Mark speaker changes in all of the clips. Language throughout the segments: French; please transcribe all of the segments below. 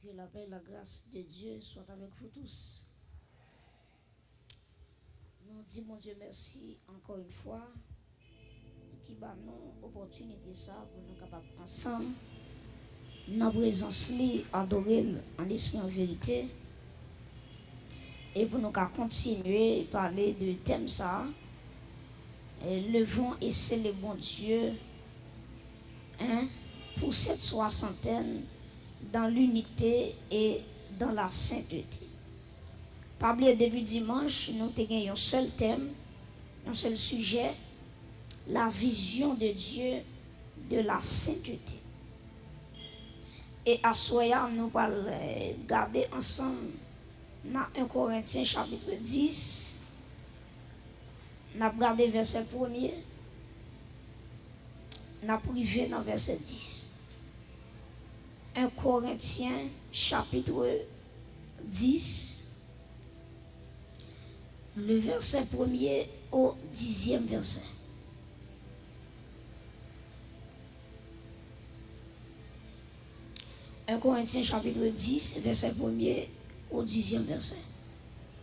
Speaker 1: Que la paix et la grâce de Dieu soient avec vous tous. Nous disons, mon Dieu, merci encore une fois qui bat nous opportunité ça pour nous capables ensemble, dans présence li, adorer en esprit en vérité et pour nous continuer à parler de thème ça. Levons et célébrons Dieu pour cette soixantaine dans l'unité et dans la sainteté. Par le début dimanche, nous avons un seul thème, un seul sujet, la vision de Dieu de la sainteté. Et à soir, nous allons garder ensemble dans 1 Corinthiens chapitre 10. Nous allons regarder verset 1er. Nous allons privé dans verset 10. 1 Corinthiens chapitre 10, le verset 1er au 10e verset. Un Corinthiens chapitre 10, verset 1er au 10e verset.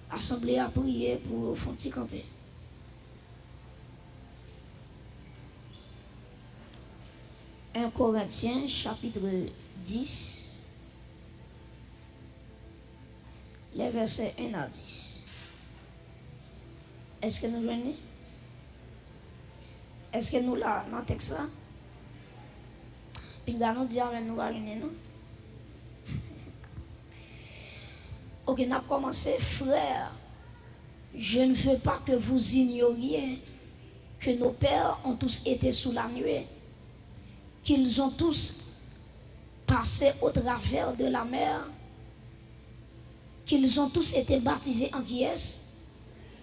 Speaker 1: Assemblée à prier pour Fonti camper. Un Corinthiens chapitre 10, les versets 1 à 10. Est-ce que nous venons? Est-ce que nous là, dans le texte là? Puis nous disons, nous venons, non? Ok, nous avons commencé, frère. Je ne veux pas que vous ignoriez que nos pères ont tous été sous la nuée, qu'ils ont tous passé au travers de la mer, qu'ils ont tous été baptisés en qui est?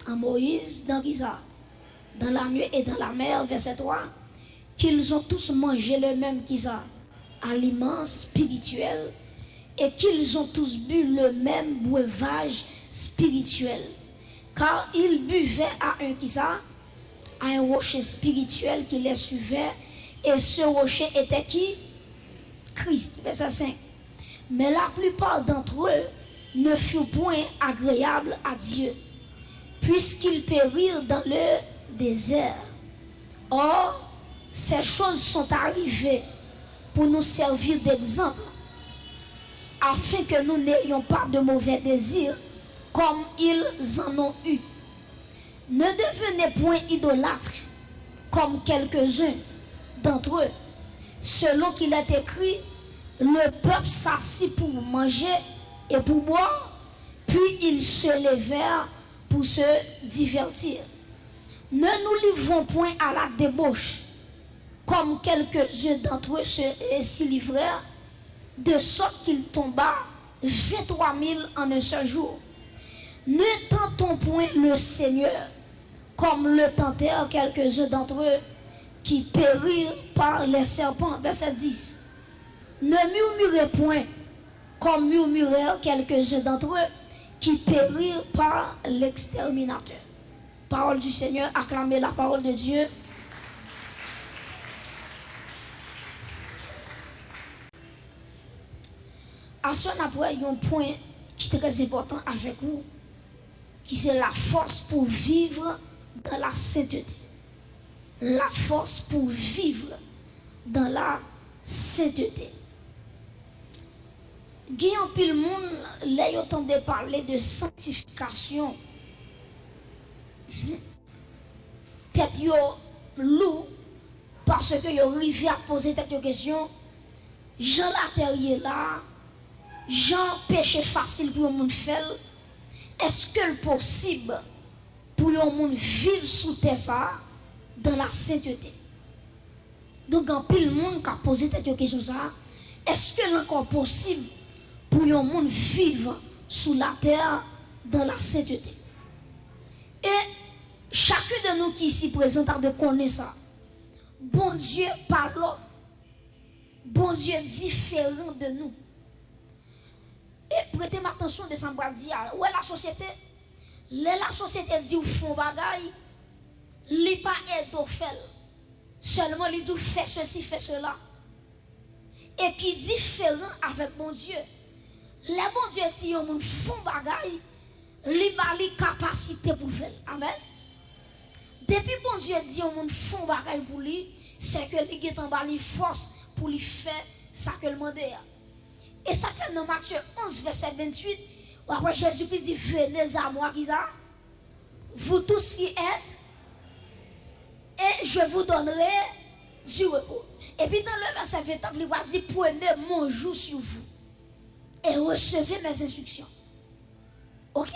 Speaker 1: En Moïse, dans Giza, dans la nuée et dans la mer, verset 3, qu'ils ont tous mangé le même Giza, aliment spirituel, et qu'ils ont tous bu le même breuvage spirituel, car ils buvaient à un Giza, à un rocher spirituel qui les suivait, et ce rocher était qui? Christ, verset 5. Mais la plupart d'entre eux ne furent point agréables à Dieu, puisqu'ils périrent dans le désert. Or, ces choses sont arrivées pour nous servir d'exemple, afin que nous n'ayons pas de mauvais désirs comme ils en ont eu. Ne devenez point idolâtres comme quelques-uns d'entre eux, selon qu'il est écrit, le peuple s'assit pour manger et pour boire, puis ils se levèrent pour se divertir. Ne nous livrons point à la débauche, comme quelques-uns d'entre eux s'y livrèrent, de sorte qu'il tomba 23 000 en un seul jour. Ne tentons point le Seigneur, comme le tentèrent quelques-uns d'entre eux, qui périrent par les serpents. Verset 10. Ne murmurez point, comme murmurèrent quelques-uns d'entre eux, qui périrent par l'exterminateur. Parole du Seigneur, acclamez la parole de Dieu. À ce moment-là, il y a un point qui est très important avec vous, qui c'est la force pour vivre dans la sainteté. La force pour vivre dans la sainteté. Guillaume pile monde là yo tendait parler de sanctification. Tête yo loup parce que yo arrivé à poser cette question. Jean la terre là, Jean péché facile pour monde faire. Est-ce que le possible pour un monde vivre sous terre ça dans la sainteté? Donc en pile monde qui a posé cette question ça, est-ce que c'est encore possible pour un monde vivre sous la terre dans la sainteté? Et chacun de nous qui ici présent a de connaître ça. Bon Dieu par l'homme, bon Dieu différent de nous. Et prêtez attention de ce que je dis. Où est la société? La société dit ou font bagaille, li pas aide au fait. Seulement li dit fait ceci, fait cela. Et qui est différent avec mon Dieu. Les bon Dieu dit yon moun font bagay, li ba li capacité pour faire. Amen. Depuis bon Dieu dit yon moun font bagay pour lui, c'est que li get en ba li force pour lui faire ça que le demande. Et ça fait dans Matthieu 11 verset 28, après Jésus-Christ dit venez à moi qui ça, vous tous qui êtes, et je vous donnerai du repos. Et puis dans le verset 29, il va dire prenez mon joug sur vous et recevez mes instructions. Ok?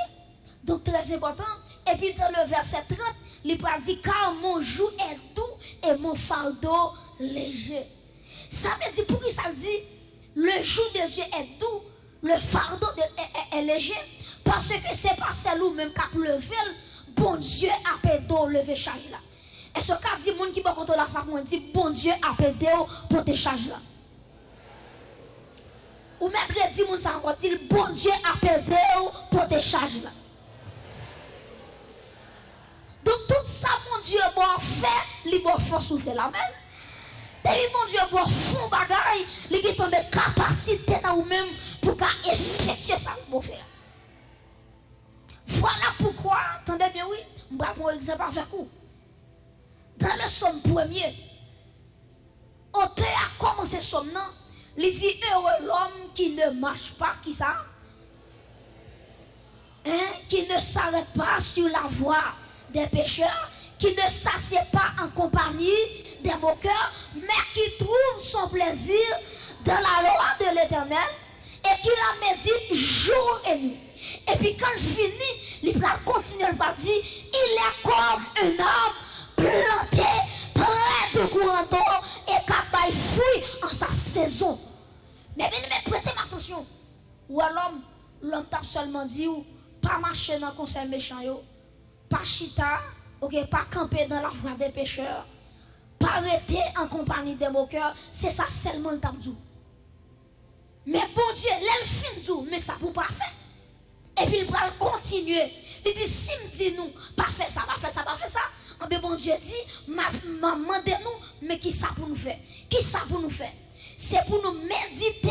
Speaker 1: Donc très important. Et puis dans le verset 30, il va dire car mon joug est doux et mon fardeau léger. Ça veut dire pour qui ça dit le joug de Dieu est doux, le fardeau est léger, parce que c'est pas celle même qui a levé, bon Dieu a pédé lever charge là. Et ce cas dit monde qui va contrôler ça pour dit bon Dieu a pédé pour te charge là. Ou mettre dit monde ça encore dit bon Dieu a pédé pour te charge là. Donc tout ça mon Dieu va faire, il va force ou faire la même. Et mon Dieu va fond bagaille, il a une capacité dans vous-même pour effectuer ça pour faire. Voilà pourquoi, attendez bien oui, je vais prendre un exemple avec vous. Dans le somme premier, auteur a commencé somme non, il dit heureux l'homme qui ne marche pas, qui ça? Qui ne s'arrête pas sur la voie des pécheurs, qui ne s'assied pas en compagnie des moqueurs, mais qui trouve son plaisir dans la loi de l'Éternel et qui la médite jour et nuit. Et puis quand il finit, il va continuer à dire, il est comme un arbre planté près de courant d'eau et capable de fruit en sa saison. Mais bien, prêtez attention. Ou alors, l'homme t'a seulement dit, pas marcher dans le conseil méchant, pas chita, pas camper dans la voie des pécheurs, pas arrêter en compagnie des moqueurs, c'est ça seulement le t'a dit. Mais bon Dieu, l'elfine dit, mais ça pour pas faire. Et puis il va continuer. Il dit, si me dit nous, pas faire ça, pas faire ça, pas faire ça. Mais bon Dieu dit, demandez-nous, mais qui ça pour nous faire? Qui ça pour nous faire? C'est pour nous méditer.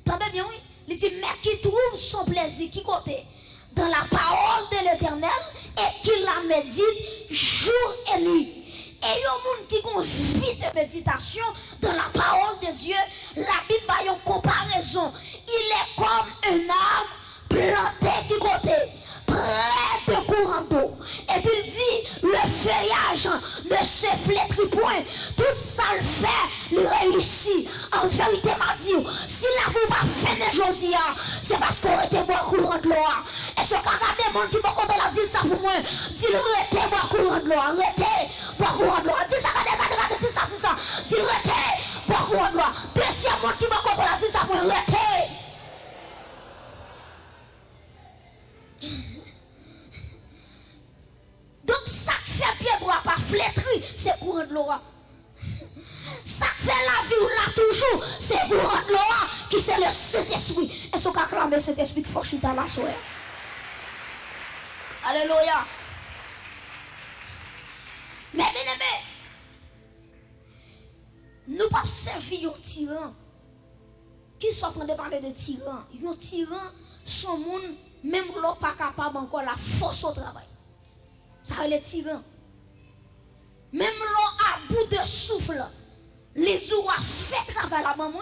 Speaker 1: Attendez bien, oui. Il dit, mais qui trouve son plaisir, qui côté? Dans la parole de l'Éternel et qui la médite jour et nuit. Et il y a un monde qui a une vie de méditation dans la parole de Dieu. La Bible a une comparaison. Il est comme un arbre planté qui côté près de courant d'eau. Et puis il dit, le feuillage ne se flétrit point. Tout ça le fait, il réussit. En vérité, m'a dit, si la vous pas fait de aujourd'hui, c'est parce qu'on était bois courant de l'eau. Et ce qu'a regardé les gens qui vont compter la dire ça pour moi, dis le arrêtez bois courant de l'eau, arrêtez bois courant de l'eau. Dis ça, regardez, dis ça, c'est ça. Dis le arrêtez bois courant de l'eau. Deuxième monde qui va compter la dire ça pour moi, arrêtez. Donc ça fait pied bois pas flétri, c'est courant de l'eau. Ça fait la vie ou là toujours, c'est courant de l'eau qui c'est le Saint-Esprit. Est-ce qu'on acclame le Saint-Esprit qui faut chita la soirée? Alléluia. Mais bien aimé, nous pas servir un tyran. Qui sont en train de parler de tyran? Un tyran, son monde, même l'on pas capable encore la force au travail. Ça va les tyran. Même l'on à bout de souffle, les jours a fait travail là maman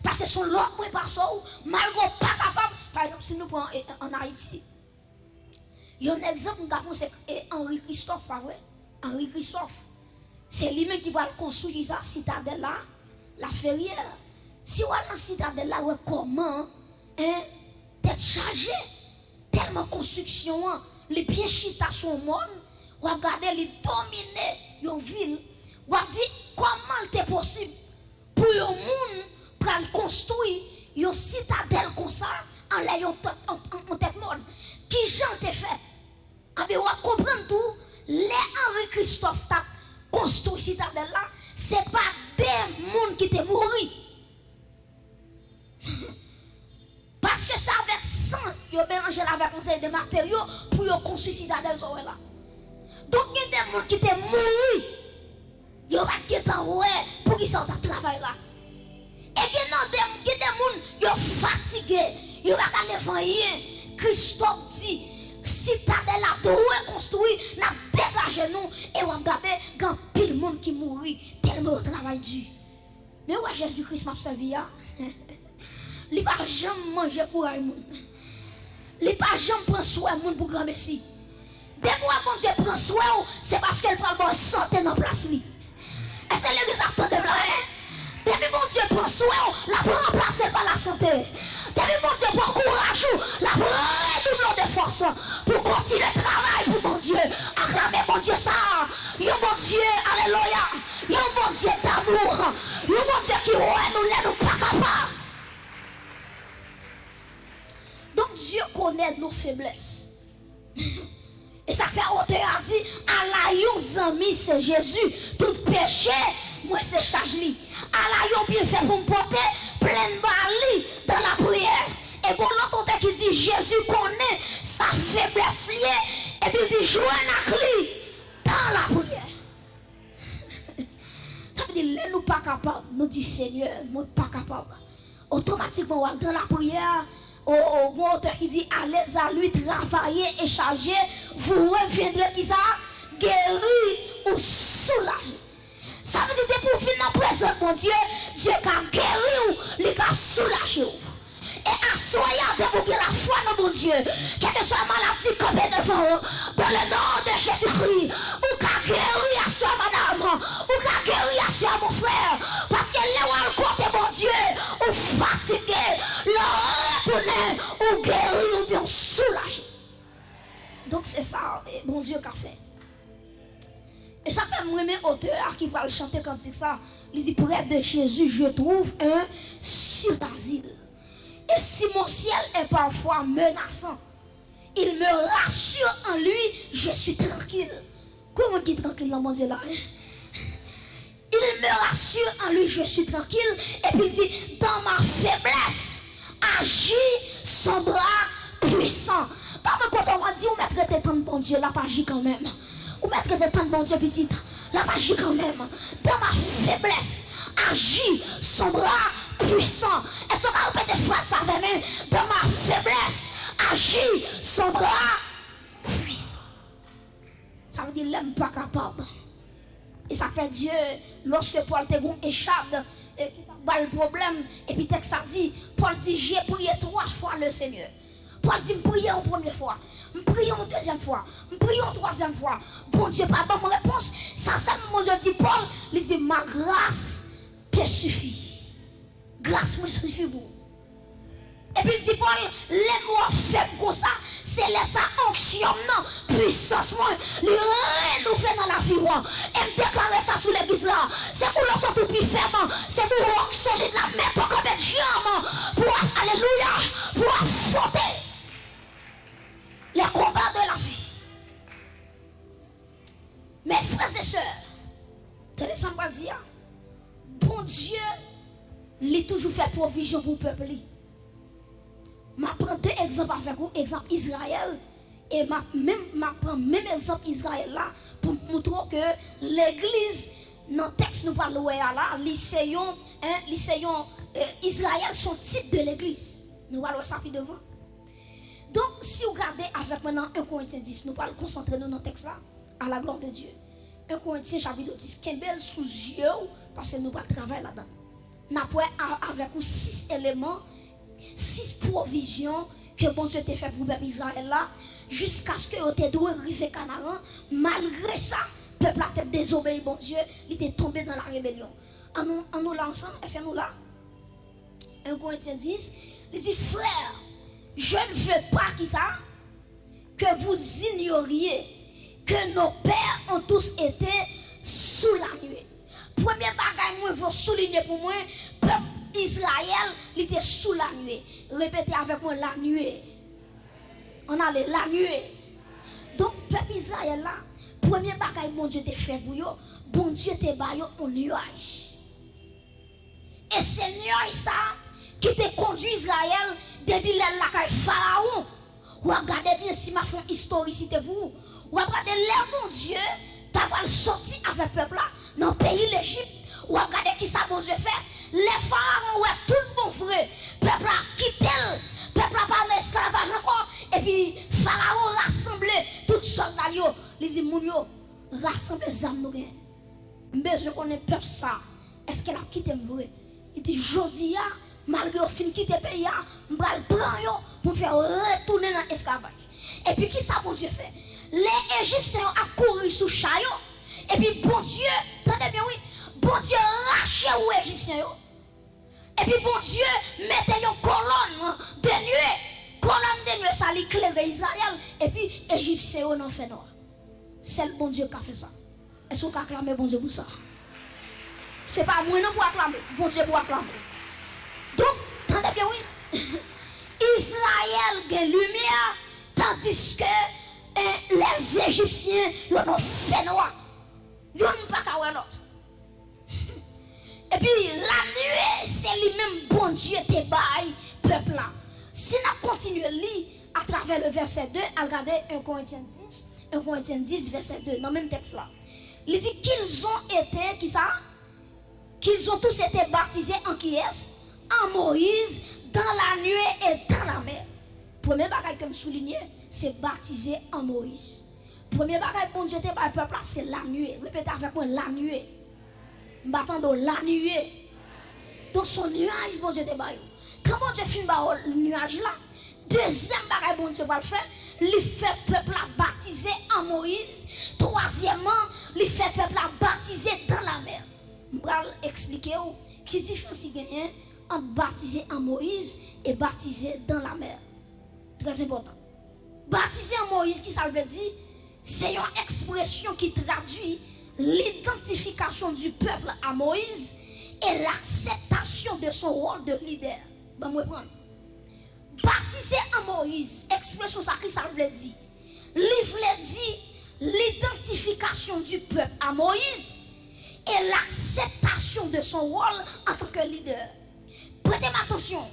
Speaker 1: parce que son l'autre moins pas ça malgré pas capable. Par exemple, si nous prenons en Haïti, il y a un exemple, c'est Henri Christophe, pas vrai? Henri Christophe. C'est lui-même qui va construire sa citadelle là, la ferrière. Si on a la citadelle là, comment, tête chargée, tellement construction, les pieds chita son monde, ou regarder les dominer une ville, ou dit comment c'est possible pour un monde pour construire une citadelle comme ça en l'ayant en tête monde. Qui j'en t'ai fait? Ah bien, on comprend tout. Les Henri Christophe t'a construit citadelle là, c'est pas des gens qui t'ont mouru. Parce que ça avec sang, ils ont mélangé avec conseil des matériaux pour construire citadelle là. Donc il y a des gens qui t'ont mouru. Ils ont pas pour qu'ils sortent à travail là. Et il y a des gens qui sont fatigués. Il va pas devant rien. Christophe dit, citadelle a de reconstruire, n'a dégagé nous et on regarde quand pile monde qui mourit tellement au travail dur. Mais ouais Jésus-Christ m'a servi hein. Il pas jamais manger courage monde. Il pas jamais prendre soin monde pour grand merci. Dès que bon Dieu prend soin, c'est parce qu'elle prend bonne santé dans place li. Et c'est l'église attend de là. Depuis bon Dieu prend soin, la prend remplacer par la santé. Depuis bon Dieu prend courage, la prend redouble de force pour continuer le travail pour mon Dieu. Acclamer mon Dieu ça. Yo bon Dieu, alléluia. Yo bon Dieu d'amour. Yo bon Dieu qui ouais nous pas capables. Donc Dieu connaît nos faiblesses. Et ça fait auteur a dit, à la yon ami c'est Jésus, tout péché, moi c'est charge li. À la yon bien fait pour me porter, plein bali dans la prière. Et quand l'autre auteur qui dit, Jésus connaît sa faiblesse liée, et puis il dit, joue à lui dans la prière. Ça veut dire, nous pas capables, nous dit Seigneur, nous pas capables. Automatiquement, dans la prière, mon auteur qui dit allez à lui travailler et charger, vous reviendrez qui ça guéri ou soulagé. Ça veut dire que pour venir dans la présence mon Dieu, Dieu a guéri ou il a soulagé. Et assoyez pour que la foi dans mon Dieu, quelle que soit la maladie campée devant vous, dans le nom de Jésus-Christ, ou qu'a guéri à soi madame, ou qu'a guéri à soi mon frère, parce que là où elle compte mon Dieu, ou fatigué, le retourner, ou guéri ou bien soulagé. Donc c'est ça, mon Dieu qu'a fait. Et ça fait moi mes auteurs qui parlent chanter quand c'est ça, ils disent près de Jésus, je trouve un sûr d'asile. Et si mon ciel est parfois menaçant, il me rassure en lui, je suis tranquille. Comment qui est tranquille dans mon Dieu là? Il me rassure en lui, je suis tranquille. Et puis il dit, dans ma faiblesse, agit son bras puissant. Pas quand on m'a dit, on m'a traité tant de bon Dieu, là, pas agit quand même. On m'a traité tant de bon Dieu, petit, là, pas agit quand même. Dans ma faiblesse, agit son bras puissant. Est-ce qu'on a répété face à même dans ma faiblesse, agit son bras puissant. Ça veut dire l'homme pas capable. Et ça fait Dieu, lorsque Paul te gon échappe, et qui a le problème, et puis texte ça dit, Paul dit, j'ai prié 3 fois le Seigneur. Paul dit, je prie une première fois, je prie une deuxième fois, je prie une troisième fois. Bon Dieu, pas bonne réponse. Ça, mon Dieu dit, Paul, il dit, ma grâce te suffit. Grâce me suffit pour. Et puis il dit, Paul, les mots faibles comme ça, c'est laisser onction, non, puissance, moi, le renouveler dans la vie, et me déclarer ça sous l'église là. C'est pour le sortir plus ferme, c'est pour solide la mettre comme un diamant, pour, alléluia, pour affronter les combats de la vie. Mes frères et sœurs, laissez-moi dire, bon Dieu, il a toujours fait provision pour le peuple. Je prends 2 exemples avec vous, exemple Israël, et je prends même exemple Israël là, pour montrer que l'église, dans le texte nous parlons là, lycéon, Israël son type de l'église. Nous parlons ça plus devant. Donc, si vous regardez avec maintenant 1 Corinthiens 10, nous parlons concentrer nous dans le texte là, à la gloire de Dieu. 1 Corinthiens chapitre 10, qui est belle sous yeux, parce que nous parlons travail là-dedans. Nous avons avec vous 6 éléments, 6 provisions que bon Dieu t'a fait pour le peuple Israël là, jusqu'à ce que vous te doué arriver Canaan. Malgré ça, le peuple a été désobéi, bon Dieu, il était tombé dans la rébellion. En nous lançant, est-ce que nous là? 1 Corinthiens 10, il dit, frère, je ne veux pas que vous ignoriez que nos pères ont tous été sous la nuée. Premier bagage, moi, je veux souligner pour moi, peuple Israël, il était sous la nuée. Répétez avec moi, la nuée. On a la nuée. Donc, peuple Israël là, premier bagage, bon Dieu t'a fait pour vous, bon Dieu t'a baillé un nuage. Et c'est nuage ça qui t'a conduit Israël depuis la Pharaon. Ou regardez bien si ma fond historicité vous. Ou regardez là, mon Dieu, t'as pas sorti avec le peuple là, dans le pays l'Égypte. Ou regardez qui ça bon Dieu fait. Les pharaons, ouais, tout le bon frère. Peuple a quitté, peuple moun yo rassemble zam nou gen. Besoin qu'on ait peuple ça. Est-ce qu'elle a quitté vrai? Il dit jodi a malgré au fin quitter pays a, m'bral prend yo pour faire retourner dans l'esclavage. Et puis qui ça bon Dieu fait? Les Égyptiens ont couru sous chayo. Et puis bon Dieu, attendez bien oui, bon Dieu raché aux Égyptiens yo. Et puis bon Dieu mettait une colonne de nuée. Colonne de nuée ça l'éclaire Israël. Et puis Égyptiens ont fait noir. C'est le bon Dieu qui a fait ça. Est-ce qu'on peut acclamer bon Dieu pour ça? C'est pas moi non pour acclamer, bon Dieu pour acclamer. Donc, attendez bien oui. Israël a lumière, tandis que les Égyptiens ont fait noir. Ils n'ont pas qu'à voir l'autre. Et puis la nuée, c'est lui-même bon Dieu te baille peuple là. Si nous continuons à lire à travers le verset 2, à regarder 1 Corinthiens 10, verset 2, dans le même texte là. Il dit qu'ils ont été, qui ça? Qu'ils ont tous été baptisés en qui est? En Moïse, dans la nuée et dans la mer. Premier bagage que je souligne, c'est baptisé en Moïse. Premier bagage pour Dieu te baille peuple là, c'est la nuée. Répétez avec moi, la nuée. M'attendons la nuée. Donc son nuage, bon Dieu te baille. Comment Dieu finit le nuage là? Deuxième bagage, bon Dieu va le faire. Il fait peuple là baptisé en Moïse. Troisièmement, il fait peuple là baptisé dans la mer. Je vais expliquer qui différence gagne entre baptisé en Moïse et baptisé dans la mer. Très important. Baptisé en Moïse, qui ça veut dire? C'est une expression qui traduit l'identification du peuple à Moïse et l'acceptation de son rôle de leader. Ben, moi, prendre. Baptisé en Moïse, expression ça qui ça veut dire? Livre dit l'identification du peuple à Moïse et l'acceptation de son rôle en tant que leader. Prêtez attention.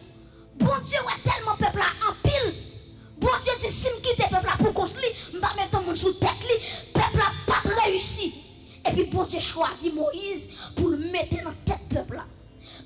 Speaker 1: Bon Dieu est tellement peuple là en pile. Bon Dieu dit si je quitte le peuple là pour contre lui, je vais mettre mon sous tête lui, peuple là pas réussi. Et puis bon Dieu choisit Moïse pour le mettre dans tête peuple là.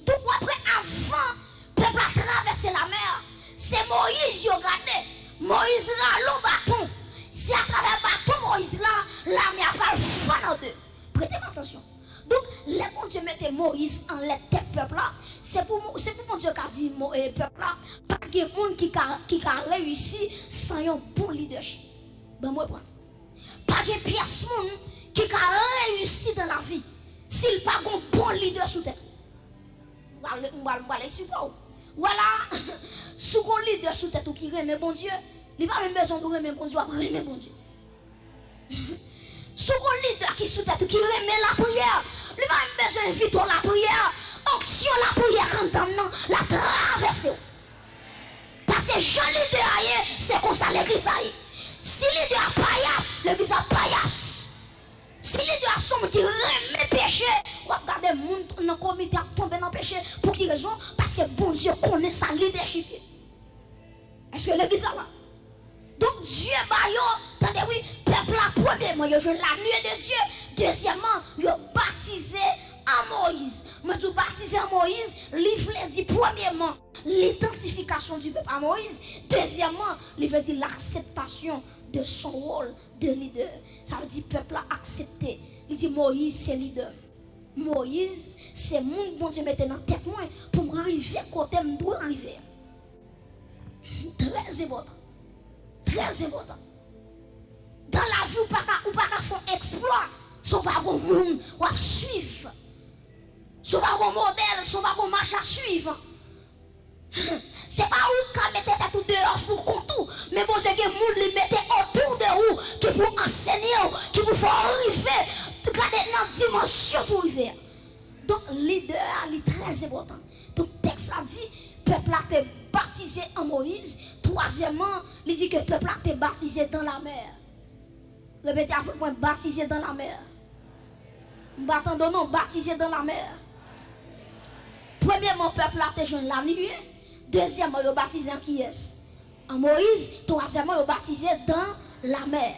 Speaker 1: Donc après avant peuple a traversé la mer, c'est Moïse qui a regardé. Moïse là le bâton. Si à travers le bâton Moïse là, la mer va le faire en deux. Prêtez attention. Donc, les bon Dieu mettait Moïse en la tête peuple là. C'est pour mon Dieu qui a dit peuple là. Pas de monde qui a réussi sans un bon leadership. Ben moi prends. Pas de pièce monde qui a réussi dans la vie s'il pas un bon leader sous terre. On l'expliquer. Voilà, sous un leader sous terre qui remet bon Dieu, il pas même besoin de remettre bon Dieu, remettre bon Dieu. Sous un leader qui sous tête qui remet la prière, il va même besoin d'inviter la prière, onction la prière quand non, la traverser. Parce que Jean leader c'est comme ça l'église aille. Si leader paillasse, l'église a paillasse. Si leader somme qui remet péché, on va regarder le monde dans le comité à tomber dans le péché. Pour quelle raison? Parce que bon Dieu connaît sa leadership. Est-ce que l'église a là? Donc Dieu attendez oui, peuple là premièrement, il a joué la nuée de Dieu. Deuxièmement, il a baptisé en Moïse. Mais tout baptisé en Moïse, livre dit premièrement l'identification du peuple à Moïse. Deuxièmement, livre dit l'acceptation de son rôle de leader. Ça veut dire peuple a accepté. Il dit Moïse c'est leader. Moïse c'est mon bon Dieu mettait dans tête moi pour m'arriver côté me doit arriver. Très important. Très important. Dans la vie, ou pas faire exploit, son pas bon monde ou suivre. Son pas bon modèle, son pas bon marche à suivre. C'est pas où qu'on mettait tout dehors pour contour, mais bon Dieu que monde les mettait autour de vous qui pour enseigner, qui pour faire arriver, garder dans dimension pour arriver. Donc leader est très important. Donc texte a dit peuple a été baptisé en Moïse. Troisièmement, il dit que le peuple a été baptisé dans la mer. Répétez avec moi, baptisé dans la mer. M'attendons non, baptisé dans la mer. Premièrement, le peuple a été joint la nuée. Deuxièmement, il a baptisé en qui est? En Moïse. Troisièmement, il a baptisé dans la mer.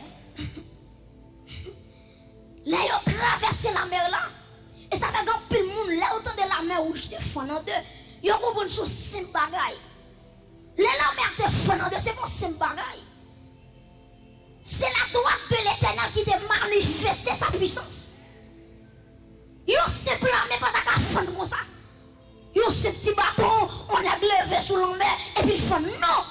Speaker 1: Là, il a traversé la mer là. Et ça fait que tout le monde, là, autant de la mer rouge, de fond en deux. Il y a une chose simple bagaille. La mer te fond en deux, c'est pas simple bagaille. C'est la droite de l'Éternel qui te manifeste sa puissance. Yo simple armée pas ta fond comme ça. Yo ce petit bâton, on a levé sous la mer et puis il fait non.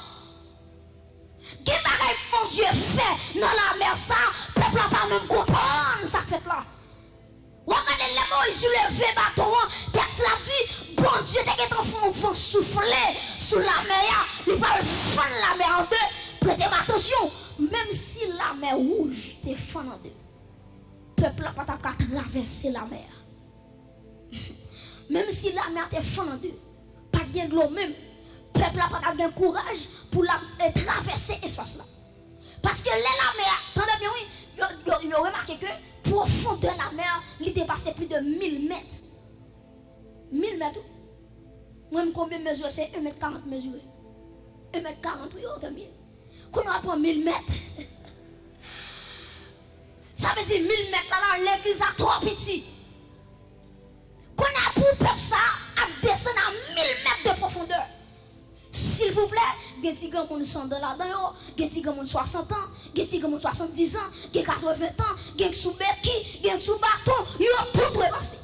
Speaker 1: Quel bagage mon Dieu fait dans la mer ça, peuple n'a pas même comprendre ça fait là. Regardez les Moïse levé bâton, texte l'a dit, bon Dieu t'es qu'en font souffler sous la mer, il va fendre la mer en deux. Prêtez attention, même si la mer rouge te fend en deux, peuple n'a pas qu'à traverser la mer. Même si la mer te fend en deux, pas de l'eau même, peuple n'a pas qu'à courage pour la traverser l'espace là. Parce que la mer, attendez bien oui, vous remarquez que profondeur de la mer, il dépassait plus de 1000 mètres. 1000 mètres. Moi, combien de mesures c'est 1 mètre 40 mesuré. 1 mètre 40, oui, autant mieux. Quand on apprend 1000 mètres, ça veut dire 1000 mètres là, l'église a trop petit. Qu'on a pour peuple ça, à descendre à 1000 mètres de profondeur. S'il vous plaît, il y a des gens qui sont là-dedans, il y a des gens qui ont 60 ans, il y a des gens qui ont 70 ans, il y a 80 ans, il y a des gens qui ont béquille, il y a des gens qui ont bâton, ils ont tout repassé.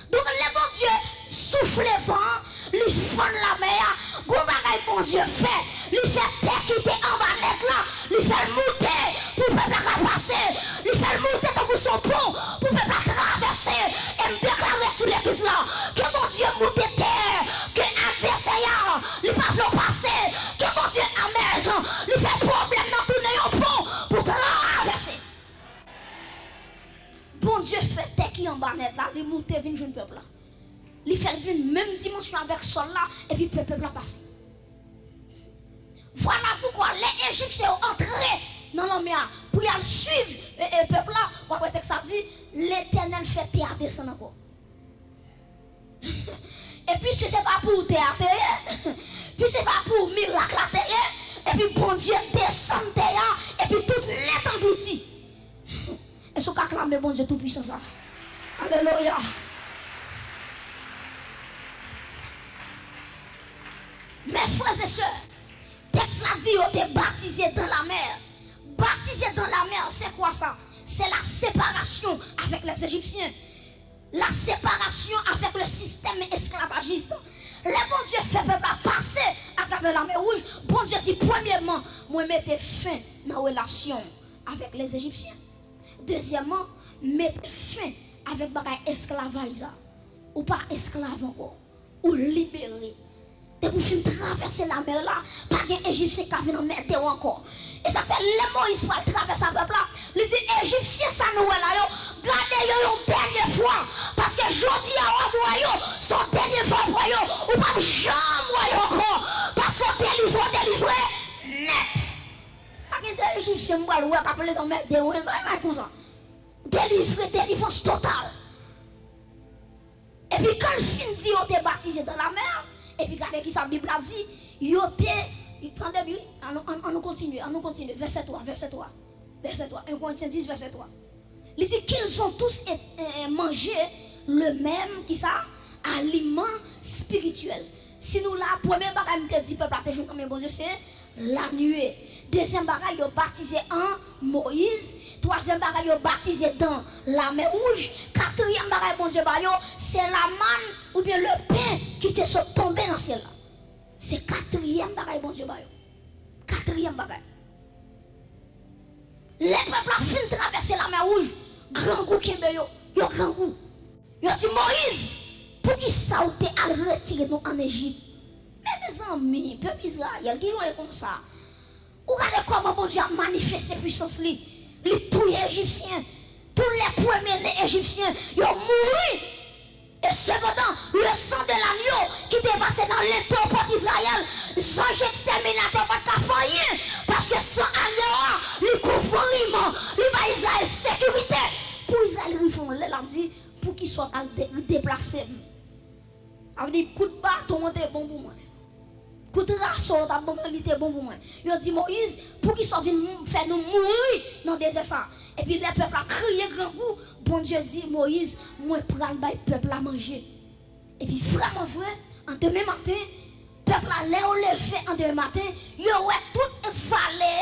Speaker 1: Donc, le bon Dieu souffle le vent, il fend la mer, il fait bon Dieu fait, il fait terre qui était en bas net là, il fait monter pour ne pas passer, il fait monter dans son pont pour ne pas traverser et me déclarer sous l'église là que mon Dieu monte terre, que l'adversaire il ne va pas passer, que mon Dieu amène, il fait problème dans tout le pont pour traverser. Bon Dieu fait terre qui en bas net là, il monte vers jeune peuple là. Il fait venir même dimension avec sol là et puis le peuple là passe. Voilà pourquoi les Égyptiens ont entré dans la mer pour y aller suivre le peuple là. Pour que ça dit, l'Éternel fait terre descendre encore. Et puisque c'est pas pour terre, puis c'est pas pour miracle la terre, et puis bon Dieu descend terre et puis tout net englouti. Et ce qu'on acclame bon Dieu tout puissant ça. Alléluia. Mes frères et sœurs, texte l'a dit, on est baptisé dans la mer. Baptisé dans la mer, c'est quoi ça? C'est la séparation avec les Égyptiens. La séparation avec le système esclavagiste. Le bon Dieu fait peuple passer à travers la mer rouge. Bon Dieu dit, premièrement, moi mettez fin dans la relation avec les Égyptiens. Deuxièmement, mettez fin avec les esclavage. Ou pas esclave encore. Ou libérer. Et pour finir traverser la mer là, pas qu'un Égyptien qui vient en mettre encore. Et ça fait le Moïse pour traverser le peuple là. Il dit, Égyptien, ça nous est là, gardez-le une dernière fois. Parce que je dis à vous, son dernier fois pour vous, ou pas jamais encore. Parce qu'on délivre, net. Pas qu'un Égyptien qui va appeler dans mettre des ouins, comme ça. Délivrance totale. Et puis quand le fin dit, on est baptisé dans la mer. Et puis regardez qui sa Bible a dit, on continue, verset 3, 1 Corinthiens 10, verset 3. Il dit qu'ils ont tous mangé le même, qui ça, aliment spirituel. Si nous la première bagaille que dit peuple a toujours comme bon Dieu c'est la nuée. Deuxième bagaille yo baptisé en Moïse. Troisième bagaille yo baptisé dans la mer rouge. Quatrième bagaille bon Dieu c'est la manne ou bien le pain qui te sont tombé dans le ciel là. C'est quatrième bagaille bon Dieu quatrième bagaille. Les peuples a fin traverser la mer rouge. Grand goût qui yo grand goût. Yo dit Moïse pour qui ça ou te à retirer nous en Égypte. Mais mes amis, peuple Israël qui joue comme ça. Regardez comment bon Dieu a manifesté puissance li. Tous les Égyptiens, tous les premiers Égyptiens, ils ont mouru. Et cependant, le sang de l'agneau qui dépassait dans l'étau d'Israël, sans exterminateur pas qu'à faire parce que sans agneau, il couvre vraiment, il va Israël sécurité. Pour Israël, ils font l'homme dit pour qu'il soit déplacé. Ça veut dire coup de bâton était bon pour moi. Coup de rassort était bon pour moi. Il a dit Moïse pour qu'il soit venu faire nous mourir dans le désert. Et puis les peuples a crié grand coup. Bon Dieu dit Moïse, moi prends le peuple à manger. Et puis vraiment vrai, en demain matin, peuple a levé en demain matin, il y aurait tout fallait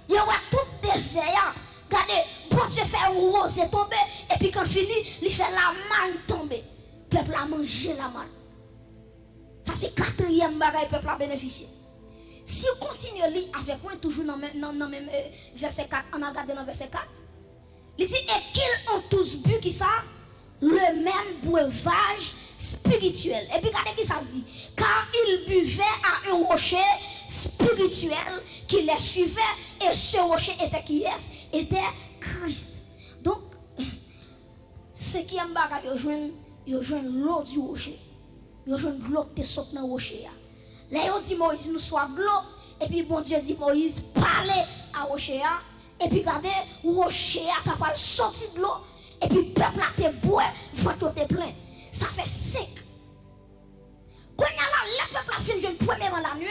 Speaker 1: Il y a tout désert. Regardez, bon Dieu fait un rose tomber. Et puis quand il finit, il fait la manne tomber. Le peuple a mangé la manne. Ça c'est quatrième bagaille peuple a bénéficié. Si on continue à lire avec moi, toujours dans le même verset 4, on a regardé dans verset 4. Il dit, et qu'ils ont tous bu qui ça? Le même breuvage spirituel. Et puis regardez qui ça dit. Car ils buvaient à un rocher spirituel qui les suivait. Et ce rocher était qui est? Était Christ. Donc, ce qui est bagage, ils joignent l'eau du rocher. Ils joignent l'eau qui saute dans le rocher. Là, ils dit Moïse, nous soif de l'eau. Et puis bon Dieu dit Moïse, parlez à rocher. Et puis regardez, rocher a capable de sortir de l'eau. Et puis le peuple a été boire, ventre est plein. Ça fait sec. Quand le peuple a fini de premièrement la nuit,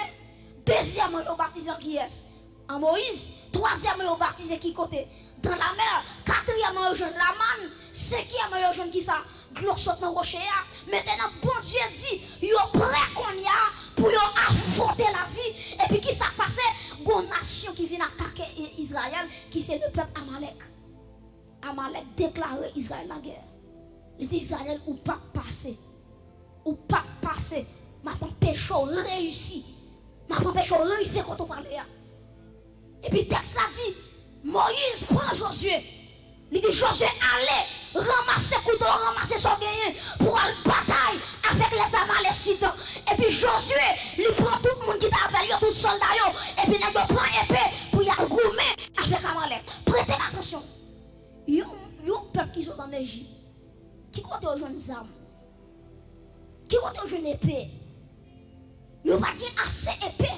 Speaker 1: deuxièmement, il a baptisé qui est en Moïse, troisièmement, il a baptisé qui côté dans la mer, quatrièmement, il a la manne, cinquièmement, il a qui ça, de l'eau saute dans le rocher. Maintenant, bon Dieu dit, il est prêt qu'on y a pour affronter la vie. Et puis qui s'est passé? Une nation qui vient attaquer Israël, qui c'est le peuple Amalek. Amalek déclaré Israël la guerre. Il dit Israël ou pas passer. Ou pas passer. Ma péché réussi. Ma péché réussi quand on parle. Et puis texte a dit Moïse prend Josué. Il dit Josué allez ramasser couteau, ramasser son gagné pour aller bataille avec les Amalécites. Et puis Josué, il prend tout le monde qui est avec lui, tout soldat, et puis il prend épée pour y aller goumer avec Amalek. Prêtez attention. Il y a un peuple qui sont en Égypte. Qui compte aux jeunes âmes? Qui compte aux jeunes épées? Il n'y a pas assez épais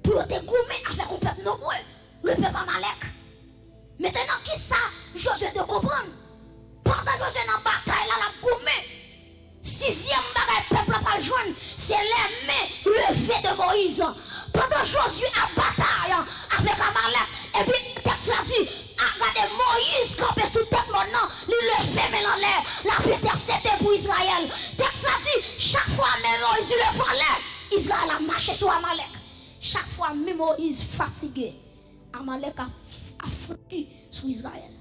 Speaker 1: pour te gommer avec un peuple nombreux, le peuple Amalek. Maintenant, qui ça, Josué te comprendre? Pendant que Josué dans la bataille, là, la gommé. Sixième bagaille, peuple n'a pas le joindre, c'est les mains levées de Moïse. Pendant Josué a bataille avec Amalek, et puis, le texte a dit, regardez Moïse campé sous tête maintenant, il le fait mais en l'air, la vie intercédée pour Israël. Texte a dit, chaque fois même Moïse le fait en l'air, Israël a marché sur Amalek. Chaque fois même Moïse fatigué, Amalek a foutu sur Israël.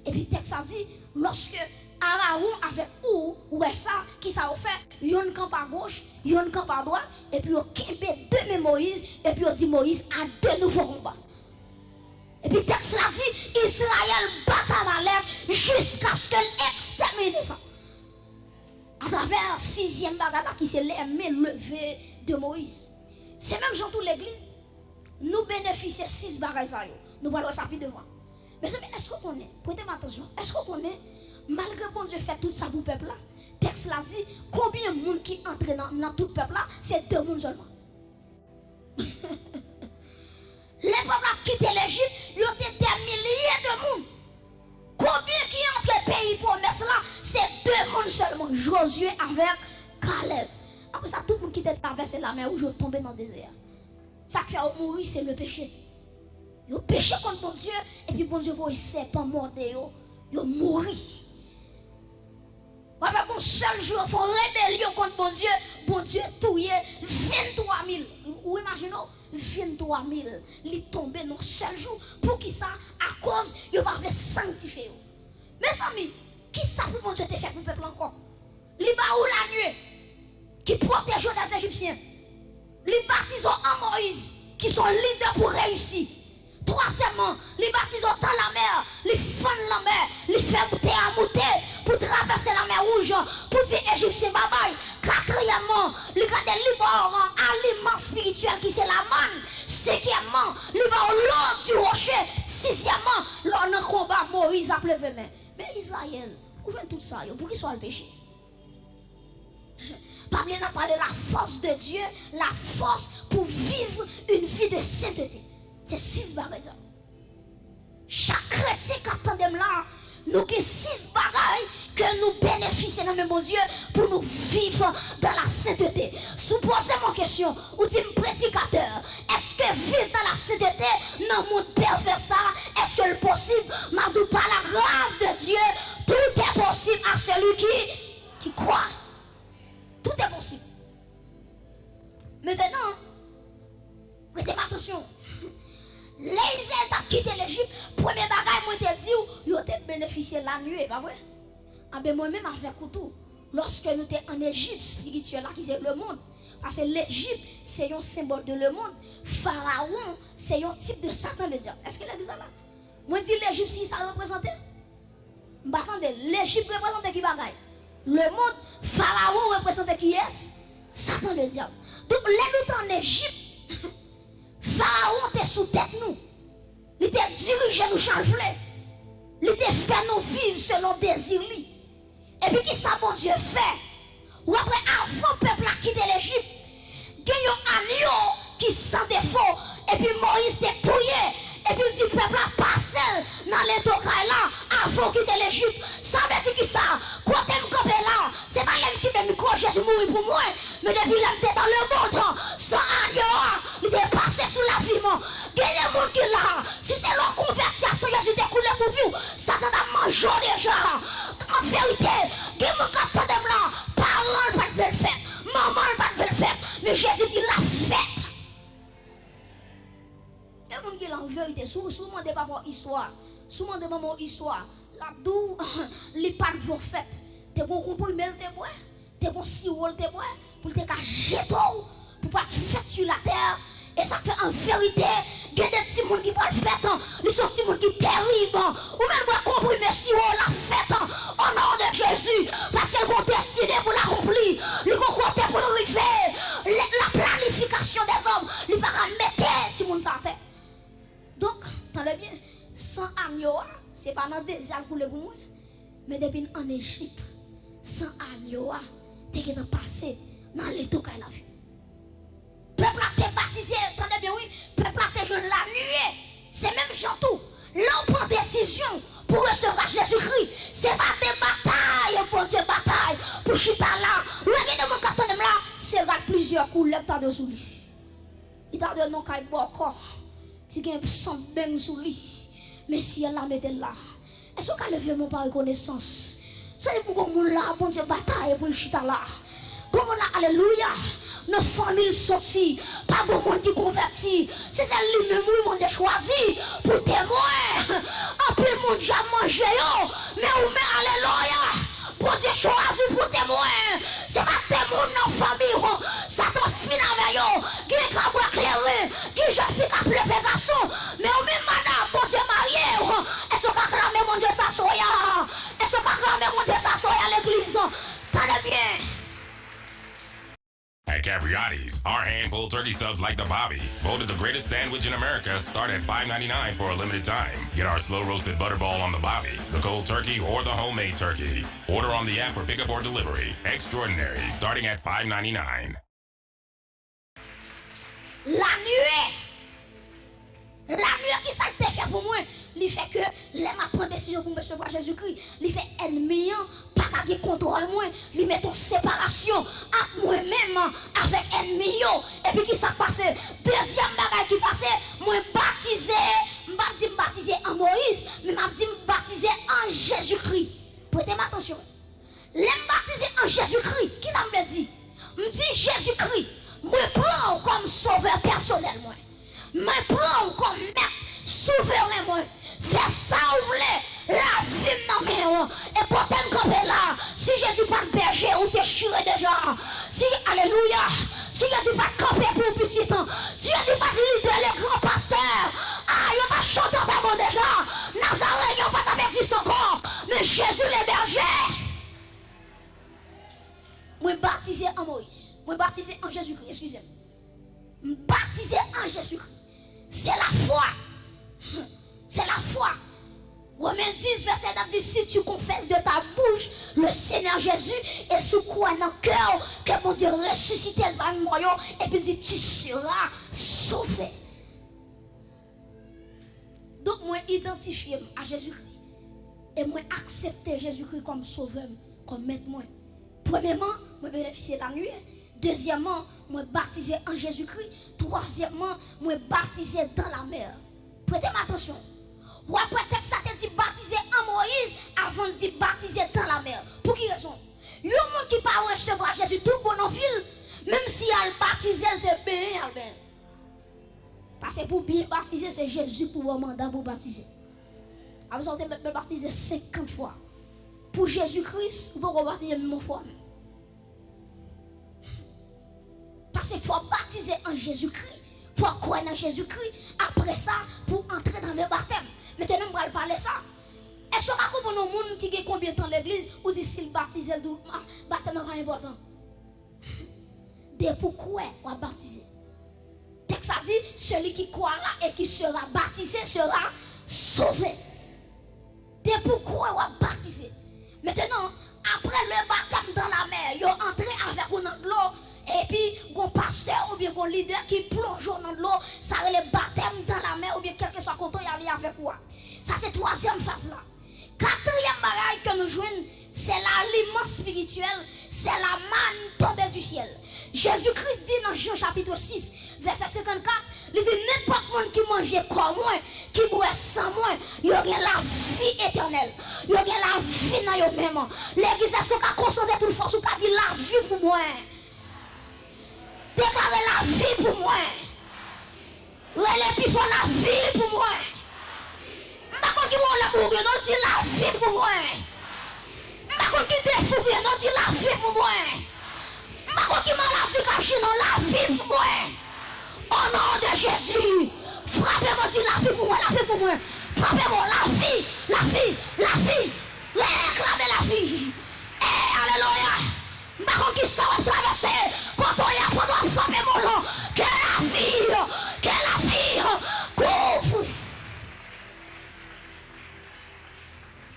Speaker 1: Et puis texte a dit, lorsque Aaron avec ou ça, qui ça a fait, yon camp à gauche, yon camp à droite, et puis on campé deux Moïse, et puis on dit Moïse a deux nouveaux combats. Et puis texte l'a dit, Israël bat Amalek jusqu'à ce qu'elle extermine ça. À travers sixième bagarre qui c'est les mains levées de Moïse. C'est même dans toute l'église. Nous bénéficions de 6 bagages. Nous allons ça plus devant. Mais est-ce qu'on connaît? Prêtez-moi attention. Est-ce qu'on connaît? Malgré bon Dieu fait tout ça pour le peuple là. Texte l'a dit, combien de monde qui entre dans tout le peuple là? C'est 2 personnes seulement. Les peuples qui quitté l'Égypte, ils ont été des milliers de monde. Combien qui entrent dans le pays promesse là? C'est 2 personnes seulement. Josué avec Caleb. Après ça, tout le monde qui était traversé la mer ou je tombé dans le désert. Ça qui fait mourir, c'est le péché. Ils ont péché contre bon Dieu, et puis bon Dieu voit un serpent mordre, ils ont mouru. Avec un seul jour, ils font rébellion contre bon Dieu touillé 23 000. Ou imaginez, 23 000, ils tombent dans un seul jour. Pour qui ça? À cause, ils n'ont pas sanctifié. Mes amis, qui ça pour bon Dieu te fait pour le peuple encore? Les baous la nuit, qui protègent les Égyptiens. Les baptisons en Moïse, qui sont leaders pour réussir. Troisièmement, les baptisons dans la mer, les fans la mer, les font monter à monter pour traverser la mer rouge, pour dire Égyptiens bye bye. Quatrièmement, les gars des libéraux aliment spirituel qui c'est la manne. Cinquièmement, libéraux l'eau du rocher. Sixièmement, l'on a combat Moïse a levé main. Mais Israël, où vient tout ça? Pour qu'il soit le péché? Pas bien à parler de la force de Dieu, la force pour vivre une vie de sainteté. C'est 6 bagages. Chaque chrétien qui attend là, nous avons 6 bagages que nous bénéficions dans le bon Dieu pour nous vivre dans la sainteté. Supposez mon question, ou dit prédicateur, est-ce que vivre dans la sainteté dans le monde pervers ça, est-ce que le possible? Mais par la grâce de Dieu, tout est possible à celui qui croit. Tout est possible. Maintenant, prêtez attention. Israël t'a quitté l'Égypte, premier bagage moi te dit yo te bénéficié la nuit, pas vrai? Ah ben moi-même avec couteau. Lorsque nous étions en Égypte spirituelle là qui c'est le monde. Parce que l'Égypte c'est un symbole de le monde. Pharaon c'est un type de Satan le diable. Est-ce que l'église là? Moi dis l'Égypte si ça représente. M'attendez, l'Égypte représente qui bagaille? Le monde, Pharaon représente qui est? Satan le diable. Donc là nous en Égypte, Pharaon était sous tête nous. Il était dirigé nous changer. Il était fait nous vivre selon désir. Et puis qui ça bon Dieu fait? Ou après avant le peuple a quitté l'Égypte, il y a un agneau qui sans défaut. Et puis Moïse était touillé. Et puis il dit peuple a passé dans les tocailles là avant de quitter l'Égypte. Ça veut dire qui ça? Quand tu me campé là, c'est pas l'homme qui me micro Jésus mourir pour moi. Mais depuis l'homme était dans le monde, sans agneau, il est passé sous la vie. Il y a des gens qui là, si c'est leur conversion, Jésus est coulé pour vous. Ça t'a mangé déjà. En vérité, il y a des gens qui attendent là, parole pas de le faire, maman pas de le faire. Mais Jésus dit la fête. Il y a des gens qui l'ont en vérité, souvent des papas histoire, souvent des mamans histoire. L'abdou, les pas de vos fêtes. Tu as compris, mais tu bois, tu as sirop, tu bois, pour te jeter, pour pas te faire sur la terre. Et ça fait en vérité, il y a des petits gens qui parlent fête, ils sont petits gens qui terribles. Ou même vous comprimez sirop la fête, au nom de Jésus, parce qu'ils vont destiner pour l'accomplir. Ils vont compter pour arriver. La planification des hommes, ils vont mettre les petits gens sur la terre. Donc, attendez bien, sans agneau, ce n'est pas dans le désert pour le monde, mais depuis en Égypte, sans agneau, tu es passé dans les tours de la vie. Peuple a été baptisé, attendez bien, oui, peuple a été jeune la nuit. C'est même gens tout. Là, on prend décision pour recevoir Jésus-Christ. C'est pas des batailles, pour Dieu, bataille, pour chita là. Regardez mon carton là, c'est plusieurs coups, là, t'as de sous lui. Il t'a donné non qu'il boit encore. Qui a un sang bien sous lui. Mais si elle la mette là, est-ce qu'elle levé mon par reconnaissance? C'est pour qu'on là, bon Dieu, bataille pour le chita là. Comment on a, alléluia, nos familles sorties, pas de monde qui convertit. C'est celle lui-même, oui, mon Dieu, choisi pour témoin. En plus, le monde a mangé, mais on met, alléluia. Pour Dieu choisi pour témoin. C'est pas témoin dans la famille. Ça t'en finit avec eux. Qui est capable de éclairer. Qui je fais qu'à pleurer garçon. Mais on met madame, bon Dieu marié. Est-ce qu'on va clamer mon Dieu s'assoya? Est-ce qu'on va clamer mon Dieu s'assoya à l'église? Tenez bien.
Speaker 2: At Capriotti's, our hand-pulled turkey subs like the Bobby, voted the greatest sandwich in America, start at $5.99 for a limited time. Get our slow-roasted butterball on the Bobby, the cold turkey, or the homemade turkey. Order on the app for pickup or delivery. Extraordinary, starting at $5.99.
Speaker 1: La nuit qui ça te fait pour moi, il fait que les ma prendre décision pour me recevoir Jésus-Christ, il fait ennemi pas qu'à contrôle moi, il met en séparation entre moi-même avec ennemi et puis qui ça passe deuxième bagage qui passe moi baptisé en Moïse, mais m'a dit baptisé en Jésus-Christ. Prêtez attention. Les baptisé en Jésus-Christ, qui ça me dit? Me dit Jésus-Christ, moi prends comme sauveur personnel moi. Me prends comme maître souverain moi. Fais ça ou voulez la vie dans mes et pour t'en camper là. Si Jésus pas de berger ou t'es chiré déjà. Si alléluia. Si Jésus pas de camper pour petit temps. Si Jésus pas de leader les grands pasteurs. Ah, il va chanter dans mon déjà. Nazareth, il va pas t'avertir encore. Mais Jésus les bergers. Moi baptisé en Moïse. Moi baptisé en Jésus-Christ. Excusez-moi. Baptisé en Jésus-Christ. C'est la foi. C'est la foi. Romains 10, verset 9 dit, si tu confesses de ta bouche le Seigneur Jésus et sous crois dans le cœur que mon Dieu ressuscité le royaume, et puis il dit, tu seras sauvé. Donc moi identifier à Jésus-Christ et moi accepter Jésus-Christ comme sauveur, comme maître moi. Premièrement, moi bénéficier de la nuit. Deuxièmement, moi baptisé en Jésus-Christ. Troisièmement, moi baptisé dans la mer. Prêtez attention. Ou après texte ça te dit baptisé en Moïse avant de dire baptisé dans la mer. Pour qui raison? Il y a un monde qui pas recevoir Jésus tout bon en ville, même si elle baptisé c'est bien Albert. Parce que pour bien baptiser, c'est Jésus pour un mandat pour baptiser. Après ça, on peut baptiser 50 fois. Pour Jésus-Christ, vous pouvez baptiser une fois. Parce qu'il faut baptiser en Jésus-Christ. Il faut croire en Jésus-Christ. Après ça, pour entrer dans le baptême. Maintenant, on va parler ça. Est-ce que vous comprenez le monde qui a combien de temps l'église ou dit s'il baptise, le baptême est important? Dès pourquoi on va baptiser? Texte a dit, celui qui croira et qui sera baptisé sera sauvé. Dès pourquoi on va baptiser? Maintenant, après le baptême dans la mer, ils ont entré avec vous dans l'eau. Et puis, un pasteur ou bien un leader qui plonge dans l'eau, ça c'est le baptême dans la mer ou bien quel que soit content, il y a avec quoi. Ça c'est troisième phase là. Quatrième bagaille que nous jouons, c'est l'aliment spirituel, c'est la manne tombée du ciel. Jésus-Christ dit dans Jean chapitre 6, verset 54, il dit n'importe monde qui mange comme moi, qui boit sans moi, il y aura la vie éternelle. Il y aura la vie dans eux-mêmes. L'église, est-ce qu'on a concentré toute force ou qu'on dit la vie pour moi? Déclarez la vie pour moi. Relève puis faut la vie pour moi. M'bako qui vont la mourir, non dit la vie pour moi. M'bako qui défouille, non dit la vie pour moi. M'bako qui maladie caché, non la vie pour moi. Au nom de Jésus, frappez-moi, dit la vie pour moi, la vie pour moi. Frappez-moi, la vie, la vie, la vie. Réclamez la vie. Eh, alléluia. M'bako qui s'en va traverser, quand on y a pendant frapper mon nom, que la vie, couvre.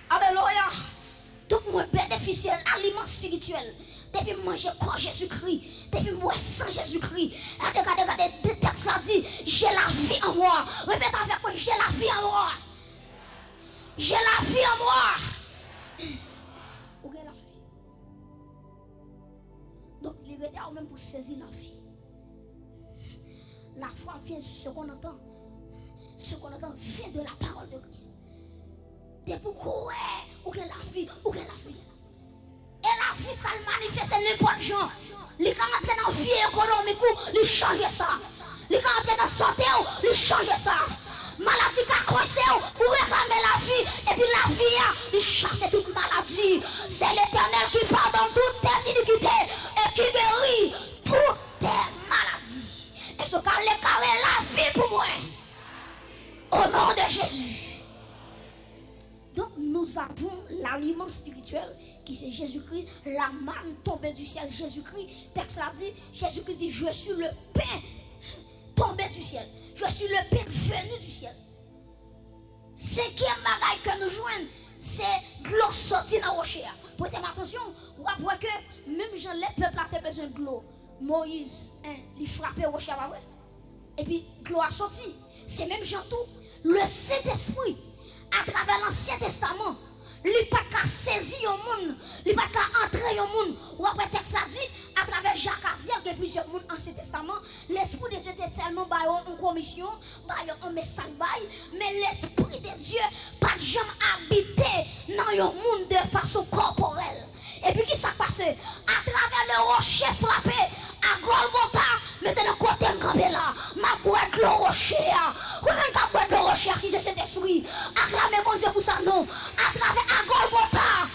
Speaker 1: Alléluia. Donc, moi, bénéficier l'aliment spirituel. Depuis moi, je crois Jésus-Christ. Depuis moi, sans Jésus-Christ. Regardez, le texte a dit, j'ai la vie en moi. Répète avec moi, j'ai la vie en moi. J'ai la vie en moi. Où est la vie? Donc, il est même pour saisir la vie. La foi vient, ce qu'on entend vient de la parole de Christ. Pourquoi où est la vie, où est la vie? Et la vie, ça le manifeste n'importe gens. Les gens entrent dans la vie économique, ils changent ça. Les gens entrent dans la santé, ils changent ça. Maladie qui a croisé, ou réclamer la vie. Et puis la vie, ils chassent toute maladie. C'est l'Éternel qui pardonne toutes tes iniquités et qui guérit toutes tes maladies. Et ce qu'elle déclare la vie pour moi. Au nom de Jésus. Donc nous avons l'aliment spirituel qui c'est Jésus-Christ, la manne tombée du ciel. Jésus-Christ, texte a dit, Jésus-Christ dit, je suis le pain tombé du ciel. Je suis le pain venu du ciel. Cinquième bagaille que nous jouons, c'est l'eau sortie dans le rocher. Prêtez attention, vous voyez que même Jean, les peuples ont besoin de l'eau. Moïse, il frappait au rocher. Et puis l'eau a sorti. C'est même Jean tout. Le Saint-Esprit, à travers l'Ancien Testament, il n'a pas qu'à saisir au monde, il n'a pas qu'à entrer au monde. Ou après, texte a dit, à travers Jacques Aziel, il y a plusieurs mondes dans l'Ancien Testament, l'Esprit de Dieu était tellement en commission, en message, mais l'Esprit de Dieu, pas de jamais habité dans le monde de façon corporelle. Et puis, qui s'est passé? À travers le rocher frappé, à Golgotha, maintenant, côté de là, ma boîte le rocher. Comment ta boîte le rocher qui c'est cet esprit? Acclamez mon Dieu pour ça, non. À travers à Golgotha,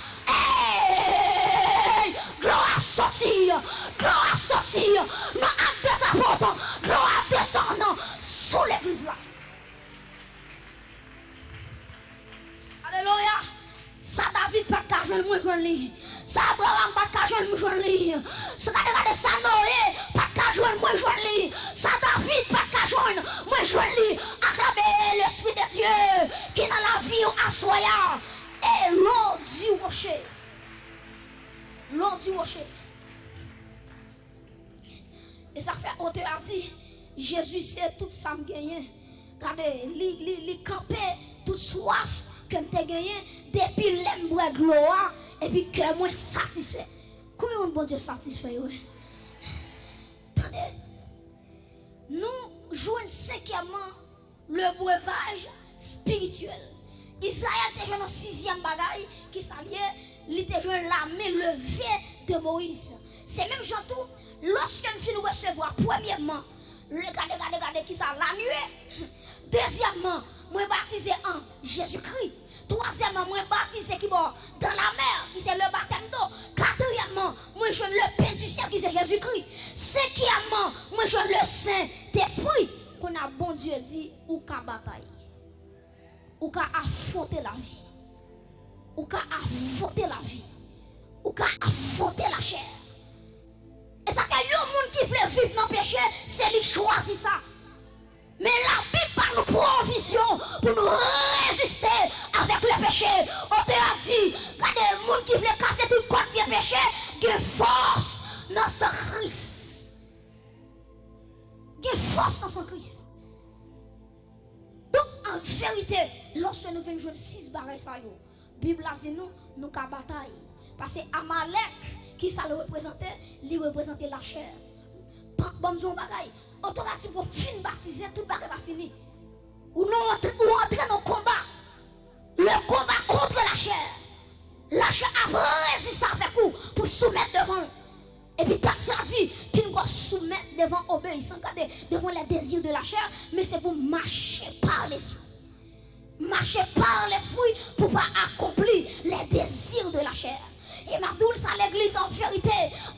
Speaker 1: gloire sortir, gloire sortir. Non, à des apôtres, gloire descendre sous l'église là. Alléluia. Ça David pas de joindre moi joindre lui. Ça Abraham pas de joindre moi joindre lui. Ça ça Noé pas de joindre moi joindre lui. Ça David pas de joindre moi joindre lui. Acclamez l'Esprit de Dieu qui est dans la vie assoya et l'eau du rocher. L'eau du rocher. Et ça fait auteur a dit Jésus c'est tout ça me gagné. Regardez, li camper toute soif que m'te gagné depuis l'aime boire de l'eau et puis que moi satisfait. Combien de bon Dieu satisfait? Attendez. Nous jouons cinquièmement le breuvage spirituel. Israël était joué dans sixième bagaille qui s'alliait, il était joué la main levée de Moïse. C'est même Jean tout, lorsque nous recevoir premièrement Regardez qui ça la nuit. Deuxièmement, moi baptisé en Jésus-Christ. Troisièmement, moi baptisé qui mort dans la mer, qui c'est le baptême d'eau. Quatrièmement, moi je le pain du ciel qui c'est Jésus-Christ. Cinquièmement, moi je le Saint-Esprit. Qu'on a bon Dieu dit ou qu'à bataille. Ou qu'à affronter la vie. Ou qu'à affronter la vie. Ou qu'à affronter la chair. Et ça qu'il y a un monde qui veut vivre dans le péché, c'est lui choisir ça. Mais la Bible parle nous provision pour nous résister avec le péché. On te a dit, regardez, le monde qui veut casser tout code vieux péché, qui a force dans son Christ. Qui a force dans son Christ. Donc, en vérité, lorsque nous venons jouer 6 barres, la Bible a dit nous avons bataille. Parce que Amalek, qui ça le représentait, il représentait la chair. Bon, nous bagaille. Automatique pour finir baptiser, tout bagaille va finir. Ou nous entrer dans le combat. Le combat contre la chair. La chair a résisté avec vous pour soumettre devant. Et puis, quand ça dit, puis nous va soumettre devant obéissance, devant les désirs de la chair, mais c'est pour marcher par l'esprit. Marcher par l'esprit pour pas accomplir les désirs de la chair. Et ma doule ça l'église en vérité,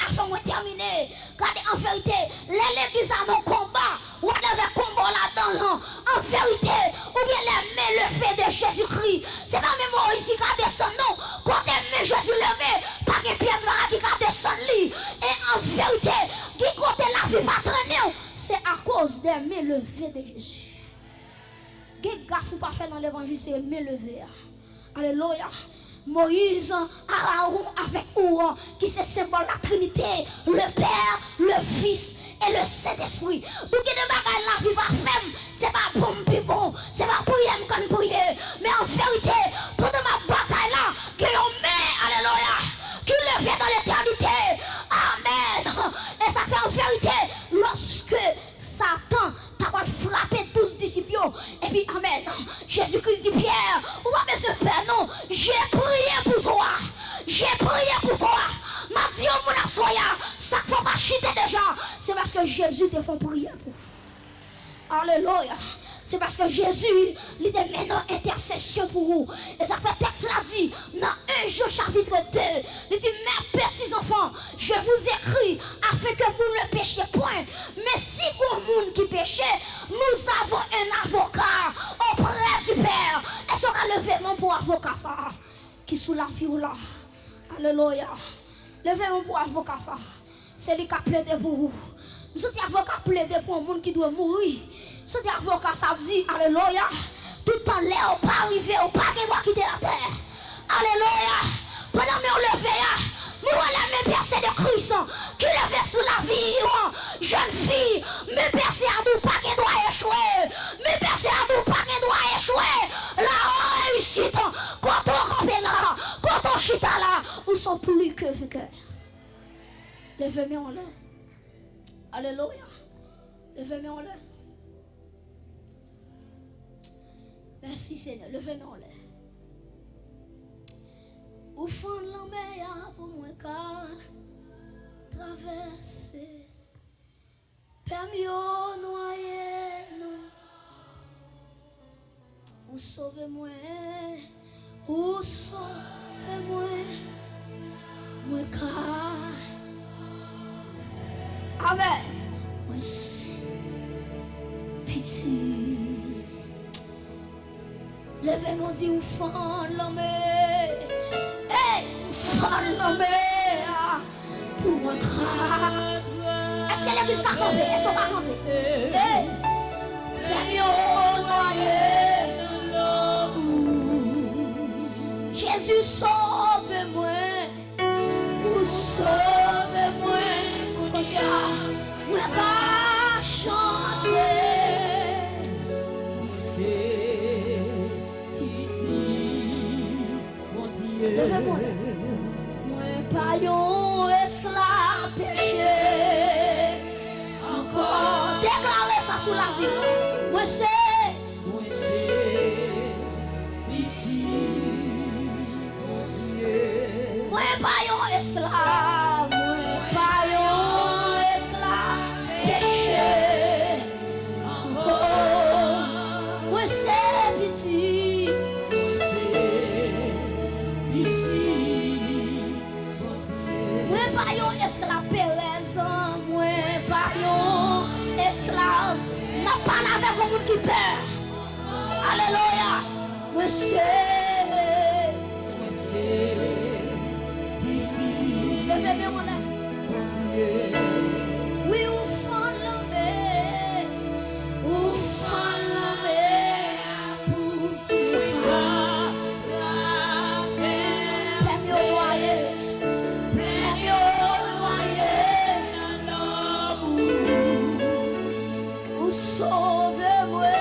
Speaker 1: avant de terminer, regardez en vérité, l'église a mon combat, ou avait combat là-dedans, en vérité, ou bien les mains levées de Jésus-Christ, c'est pas même Moïse qui a descendu, non, quand les mains Jésus levé, pas que pièce qui a descendu, et en vérité, qui compte la vie pas traîner, c'est à cause des mains levées de Jésus. Quel gaffe ou pas fait dans l'évangile, c'est mains levées. Alléluia. Moïse, Aaron avec Ouan, qui se symbole la Trinité, le Père, le Fils et le Saint-Esprit. Donc, il y a des bagages la vie pas ferme, c'est pas bon, puis bon, c'est pas prier comme prier. Mais en vérité, pendant ma bataille là, qui on met, alléluia, qui le fait dans l'éternité. Amen. Et ça fait en vérité, lorsque Satan t'a frappé 12 disciples, et puis amen. Jésus-Christ dit Pierre, ou pas monsieur Père, non, j'ai prié pour toi. J'ai prié pour toi. M'a dit au mon assoya, ça ne faut pas chiter déjà. C'est parce que Jésus te fait prier pour. Alléluia. C'est parce que Jésus, il est maintenant intercession pour vous. Et ça fait texte là dit, dans 1 Jean chapitre 2, il dit, mes petits enfants, je vous écris afin que vous ne péchiez point. Mais si vous monde qui péchez, nous avons un avocat auprès du Père. Et ça va lever mon pour avocat ça, qui sous la vie là. Alléluia. Levez mon pour avocat ça. C'est lui qui a plaidé pour vous. Nous sommes avocats plaidés pour un monde qui doit mourir. Nous sommes avocats, ça dit, alléluia. Tout en l'air, on pas arriver, on pas quitter la terre. Alléluia. Pendant que nous levons, nous allons me percer de Christ qui levait sous la vie. Jeune fille, me percer à nous, pas qu'il doit échouer. Me percer à nous, pas qu'il doit échouer. La réussite, quand on rampe là, quand on chita là, nous sommes plus que vainqueurs. Levez-moi en l'air. Alléluia. Levez-moi en l'air. Merci Seigneur. Levez-moi en l'air. Au fond de la mer, pour moi, car traverser. Permis au noyer, non. Ou sauvez-moi. Ou sauvez-moi. Moi, car. Amen. Moi, si petit. Levez-moi, dit, ou fond de la mer. Hey, fond la mer pour moi. Est-ce que l'église va camper? Est-ce qu'on va camper? Hey, Jésus sauve-moi, ou sauve-moi, moi va chanter. Levez-moi. Moi, pas yon esclave péché. Encore. Déclarez ça sous la vie. Moi, c'est. Ici. Moi, pas yon esclave. Moi, pas yon esclave péché. parle avec le monde qui peur. Alléluia. Moi c'est. Levez-moi mon âme. Oui, ou fan la mer. Ou fan la mer. Pour sauve-moi,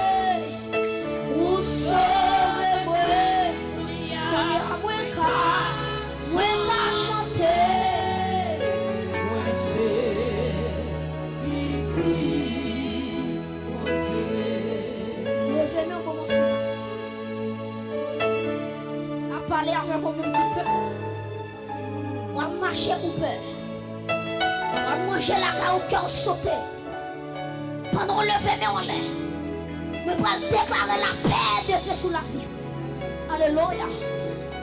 Speaker 1: levez-moi comme silence. À parler avec mon monde qui peur. On va marcher ou peur. On va manger la carotte qui a sauté. Pendant le lever, mais on l'est. Mais pour déclarer la paix de Dieu sous la vie. Alléluia.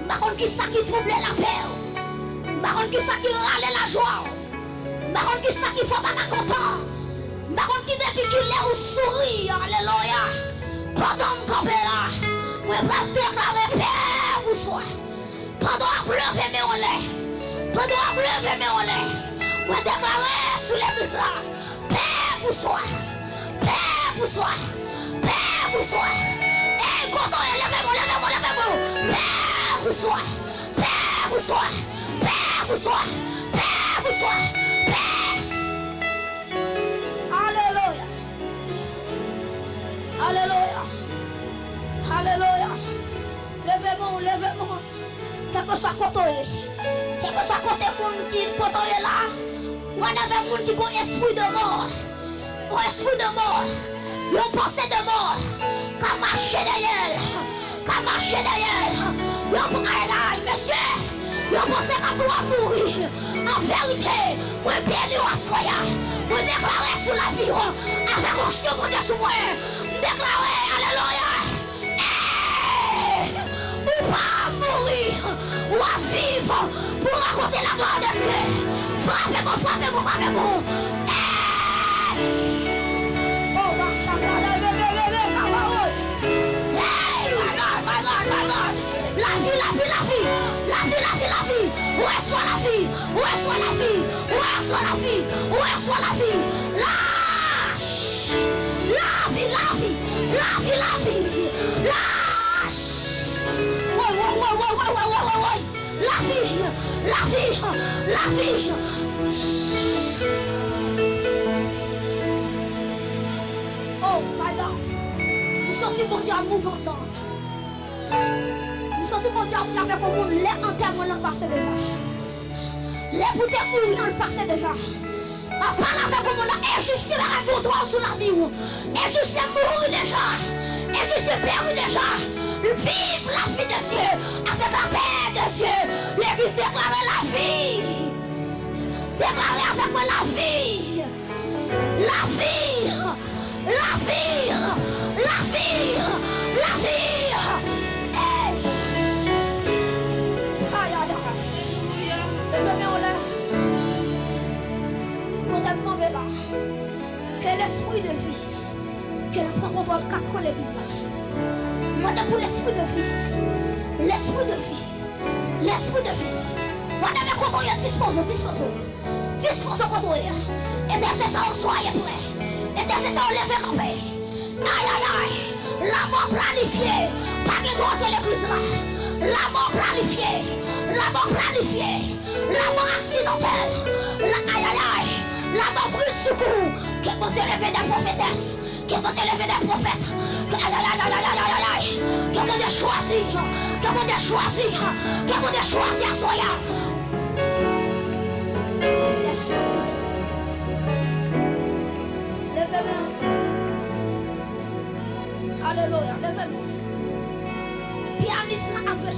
Speaker 1: Marron qui ça qui trouble la paix. Marron qui ça qui râle la joie. Marron qui ça qui faut pas content. Marron qui depuis qu'il est au sourire. Alléluia. Pendant que camper là. Moi pour déclarer paix vous soit. Pendant à lever, mais on l'est. Pendant à lever, mais on l'est. Moi déclarer sous l'église là. Paix vous soit. Paix vous soit. Paix vous soit. Et quand on levez-moi. Paix vous soit. Paix vous soit. Paix vous soit. Paix vous soit. Paix. Alléluia. Alléluia. Alléluia. Levez-moi. Quel que soit côté. Quel que soit côté monde qui côté là. Ou avec monde qui a un esprit de mort. Un esprit de mort. Une pensée de mort. Qu'à marcher derrière. Qu'à marcher derrière. Monsieur. Une pensée qu'à doit mourir. En vérité. Moi bien nous assoyons. Moi déclarer sur la vie. Avec onction mon Dieu sur moi. Déclarer. Alléluia. Ou pas mourir. Ou à vivre. Pour raconter la mort de Dieu. Frappez-moi. La vie. Où est soit la vie? La vie. Oh my God. Nous sentons mon Dieu à mouvement dedans. Nous sentons mon Dieu à dire avec mon monde, les enterrements l'ont passé déjà. Les bouteilles mourir l'ont passé déjà. On parle avec mon monde, et je suis là à contrôle sur la vie. Et je suis mort déjà. Et je suis perdu déjà. Vive la vie de Dieu avec la paix de Dieu. L'église déclare la vie. Déclarez avec moi la vie. La vie. Que l'esprit de vie, qu'elle prend au vol 4 l'église là. Moi pour l'esprit de vie. Madame, quand on y a disposons quand on y a. Intercesseur, soyez prêts. Intercesseur, levez campé. Aïe. La mort planifiée. Pas de droit de l'église là. La mort planifiée. La mort accidentelle. Aïe. La mort brûle de secours. Que vous élevez des prophétesses. Que vous élevez des prophètes. Que vous avez choisi. Que vous avez choisi à soya. Levez-moi. Alléluia. Levez-moi. Pianiste n'a pas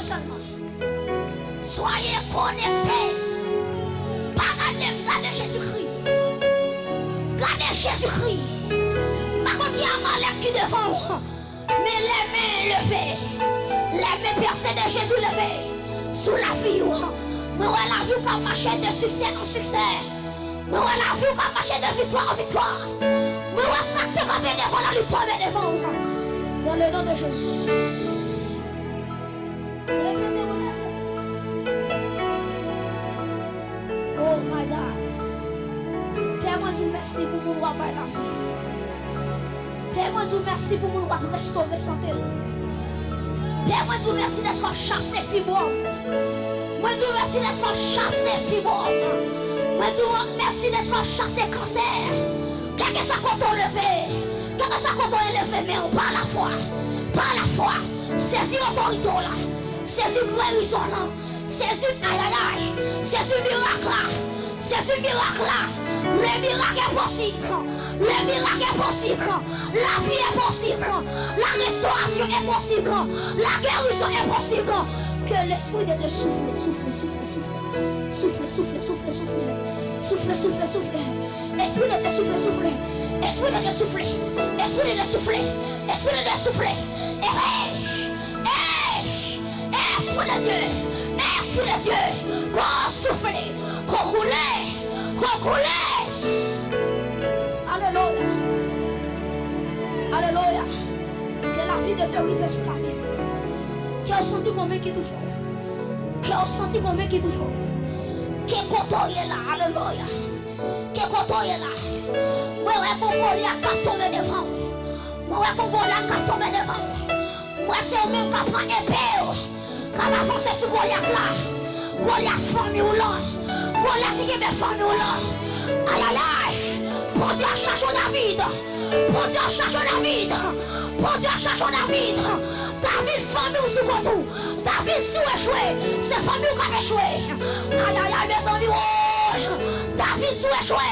Speaker 1: seulement. Soyez connectés. Pas gardez Jésus-Christ. Gardez Jésus-Christ. Par contre, il y a un malheur qui devant. Mais les mains levées. Les mains percées de Jésus levées. Sous la vie. Moi, la vie qui marche de succès en succès. Moi, la vie qui marche de victoire en victoire. Moi, ça te va devant la lutte devant. Dans le nom de Jésus. Oh my God. Père, moi, je vous remercie pour mon roi par la vie. Père, moi, je vous remercie pour mon roi restaurer santé. Père, moi, je vous remercie d'être chassé fibrome. Moi, je vous remercie d'être chassé fibrome. Moi, je vous remercie d'être chassé cancer. Quel que soit quand on levé, quel que soit quand on est levé, mais on par la foi. Par la foi. Saisis l'autorité là. Saisis guérison là. Saisis aïe aïe aïe. Saisis miracle là. Saisis miracle là. Le miracle est possible. Le miracle est possible. La vie est possible. La restauration est possible. La guérison est possible. Que l'Esprit de Dieu souffle, souffle, souffle, souffle. Souffle, souffle, souffle, souffle. Souffle, souffle, souffle. Esprit de Dieu souffle, souffle. Esprit de Dieu souffle. Esprit de Dieu souffle. Esprit de Dieu souffle. Esprit de Dieu. Esprit de Dieu. Qu'on souffle. Qu'on roule. Qu'on roule. Alléluia. Alléluia. Que la vie de Dieu arrive sur la vie. Qui a senti combien qui touche. Qui a senti combien qui touche. Qui est content là. Alléluia. Qui est content là. Moi, je vais tomber devant. Moi, je vais tomber devant. Moi, c'est au même qui prend épée. Quand on avance sur Goliath là. Goliath famille là. Goliath qui est famille là. Aïe aïe aïe. Pour Dieu cherche David. Pour Dieu cherche David. Pour Dieu cherche David. David famille sous contour. David sous échoué. C'est famille qui a échoué. Aïe aïe aïe mes amis. David sous échoué.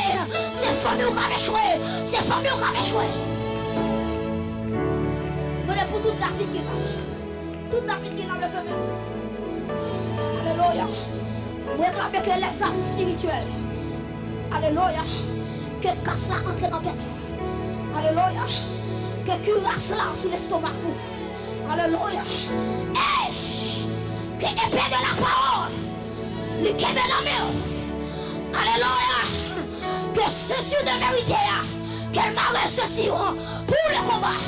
Speaker 1: C'est famille qui a échoué. C'est famille qui a échoué. Mais pour tout David qui est là. Tout David qui est là le peuple. Alléluia. Vous réclamez que les armes spirituelles. Alléluia. Que casse là entre dans tête. Alléluia. Que cuirasse là sur l'estomac. Alléluia. Et que épée de la parole. Le quai de la mer. Alléluia. Que ceci de vérité. Qu'elle m'a ressuscité pour le combat.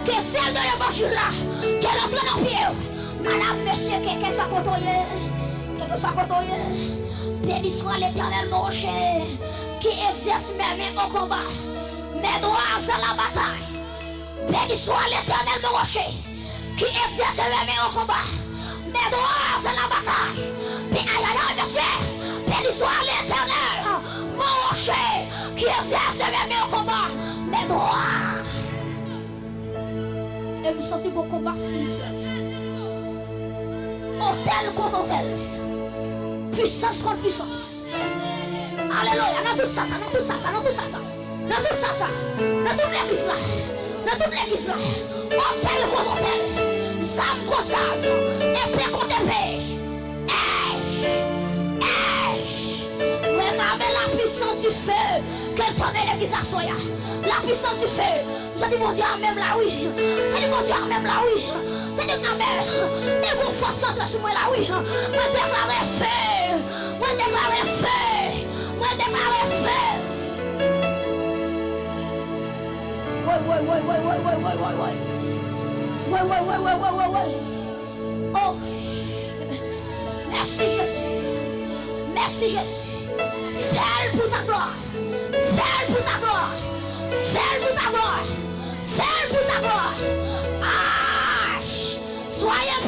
Speaker 1: Que celle de l'évangile là. Qu'elle entre dans le pied. Madame, monsieur, que soit côtoyé. Que soit côtoyé. Béni soit l'Éternel mon rocher. Qui exerce mes mains au combat. Mes droits à la bataille. Béni soit l'Éternel mon rocher. Qui exerce mes mains au combat. Mes droits à la bataille. Puis aïe aïe aïe monsieur. Béni soit l'Éternel mon rocher. Qui exerce mes mains au combat. Mes droits. Et me sentir mon combat spirituel. Hôtel contre hôtel. Puissance contre puissance. Alléluia. Dans tout ça, dans tout ça, dans tout ça, dans tout ça, dans toute l'église là. Dans toute l'église là. Hôtel contre hôtel. Zam contre zam. Épée contre épée. Réclamez la puissance du feu. Quel temps est l'église à soya. La puissance du feu. Je dis mon Dieu, même là oui. Je dis mon Dieu, même là oui. Je dis amen. C'est une force sur moi là oui. Moi déclare feu. Moi déclare feu. Moi déclare feu. Ouais. Oh. Merci Jésus. Merci Jésus. Fais pour ta gloire. Fais pour ta gloire. Fais pour ta gloire. Fais pour ta gloire. Ah. Soyez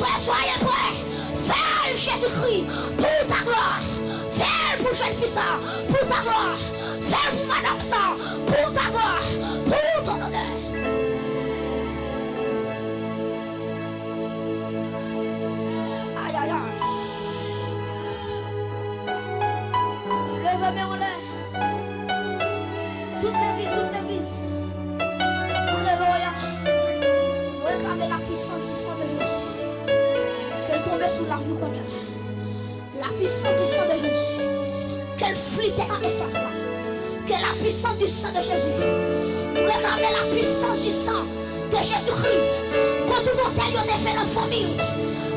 Speaker 1: prêts. Fais Jésus-Christ pour ta gloire. Fais pour jeune fils ça, pour ta gloire. Fais pour madame ça, pour ta gloire. Pour ton honneur. Aïe aïe aïe. Lève-moi en l'air. Toute l'église. Alléluia. Réclamez la puissance du sang de Jésus. Qu'elle tombe sous la vie comme la puissance du sang de Jésus. Qu'elle flittait en espace là. Que la puissance du sang de Jésus. Réclamez la puissance du sang de Jésus-Christ. Quand tout hôtel est fait dans la famille.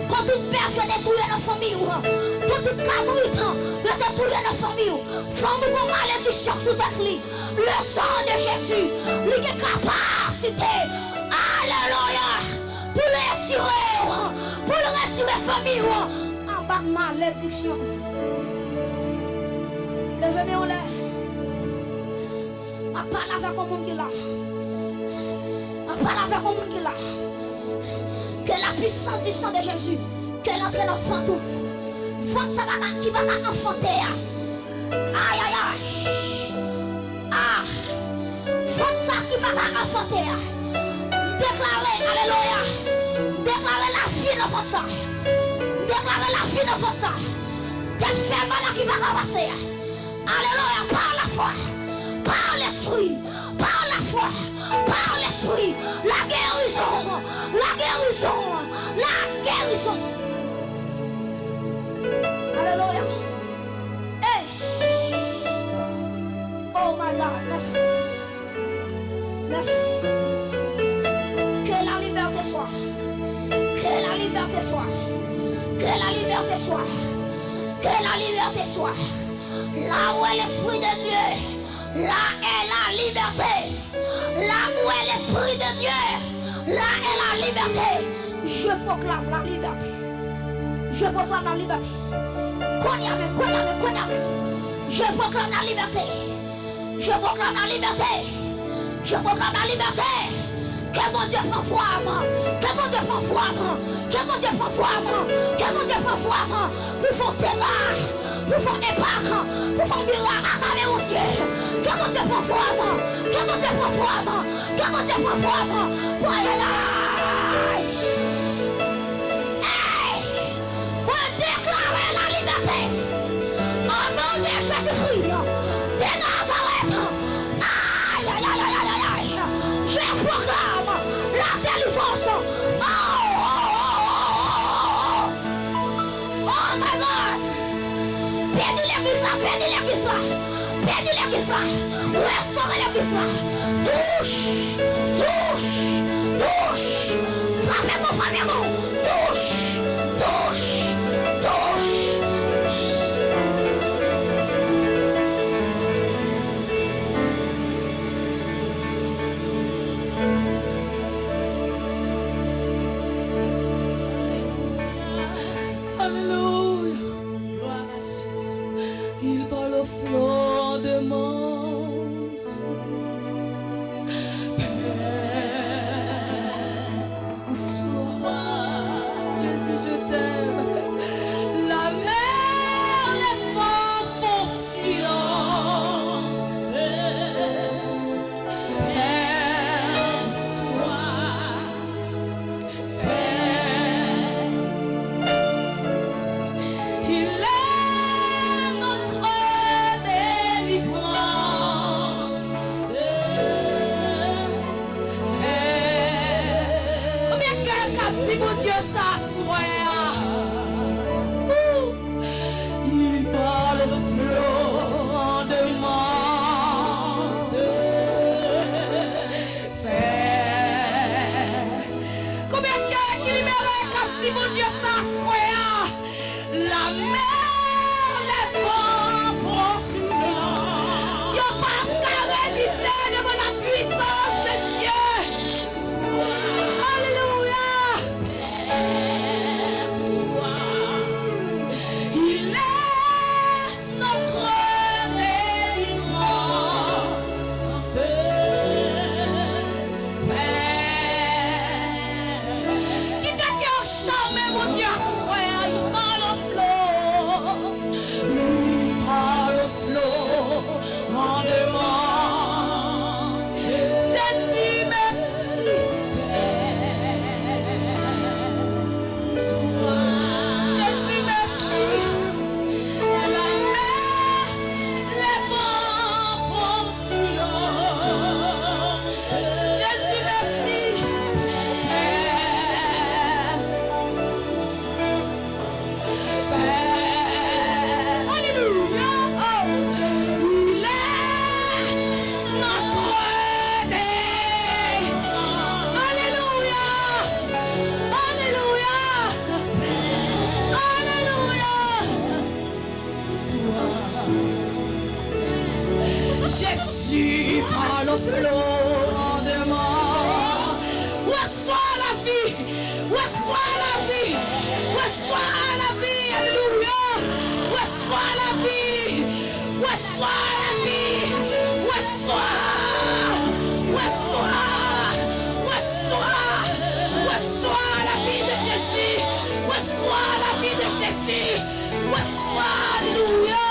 Speaker 1: Quand toute père est détruit dans la famille. Tout toute cabrit, mettez tout dans la famille. Femme ou malédiction sous ta clé. Le sang de Jésus, il est capacité. Alléluia. Pour le retirer famille. En bas de malédiction. Levez-moi en l'air. Je parle avec le monde qui est là. Je parle avec le monde qui est là. Que la puissance du sang de Jésus, qu'elle entre dans le ventre. Ventre ça qui va enfanter. Aïe aïe aïe. Ah. Ventre ça qui va enfanter. Déclarer, alléluia. Déclarer la vie dans votre sang. Déclarer la vie dans votre sang. Tel fait mal qui va ramasser. Alléluia, par la foi, par l'esprit, par la foi, par l'esprit, la guérison, la guérison, la guérison. Alléluia. Hey. Oh my God, merci. Merci. Que la liberté soit. Que la liberté soit. Que la liberté soit. Que la liberté soit. Là où est l'Esprit de Dieu, là est la liberté. Là où est l'Esprit de Dieu, là est la liberté. Je proclame la liberté. Je proclame la liberté. Je proclame la liberté. Je proclame la liberté. Je proclame la liberté. Que mon Dieu prend foi à moi. Que mon Dieu prend foi à moi. Que mon Dieu prend foi à moi. Que mon Dieu prend foi à moi. Pour faire dégâts. Pour faire impact. Pour faire miracle. Acclamer mon Dieu. Que mon Dieu prend foi à moi. Que mon Dieu prend foi à moi. Que mon Dieu prend foi à moi. Pour aller là. Hey! Pour déclarer la liberté. Au nom de Jésus-Christ. De Nazareth. Aïe, aïe, aïe, aïe, aïe, aïe. Je proclame la délivrance. Oh my God. Bénis l'église là, bénis l'église là. Bénis l'église là. Restaurez l'église là. Touche, touche, touche. Frappez-moi, frappez-moi. Touche, touche, touche.
Speaker 3: Alléluia. Gloire à Jésus. Il parle au flot de mon sang. Père, sois. Jésus, je t'aime. La mer, les vents font silence. Père, sois. Père, il est notre délivrance. Combien quelqu'un dit mon Dieu s'assoit? Il parle au flot de mon Père. Combien quelqu'un qui libère comme dit mon Dieu s'assoit? La mer, les vents font silence. Y'a pas qu'à résister devant la puissance de Dieu. Alléluia. Jésus par le flot de mort. Reçois la vie, reçois la vie, reçois la vie, alléluia. Reçois la vie, reçois la vie, reçois, reçois, reçois, reçois la vie de Jésus, reçois la vie de Jésus, reçois, alléluia.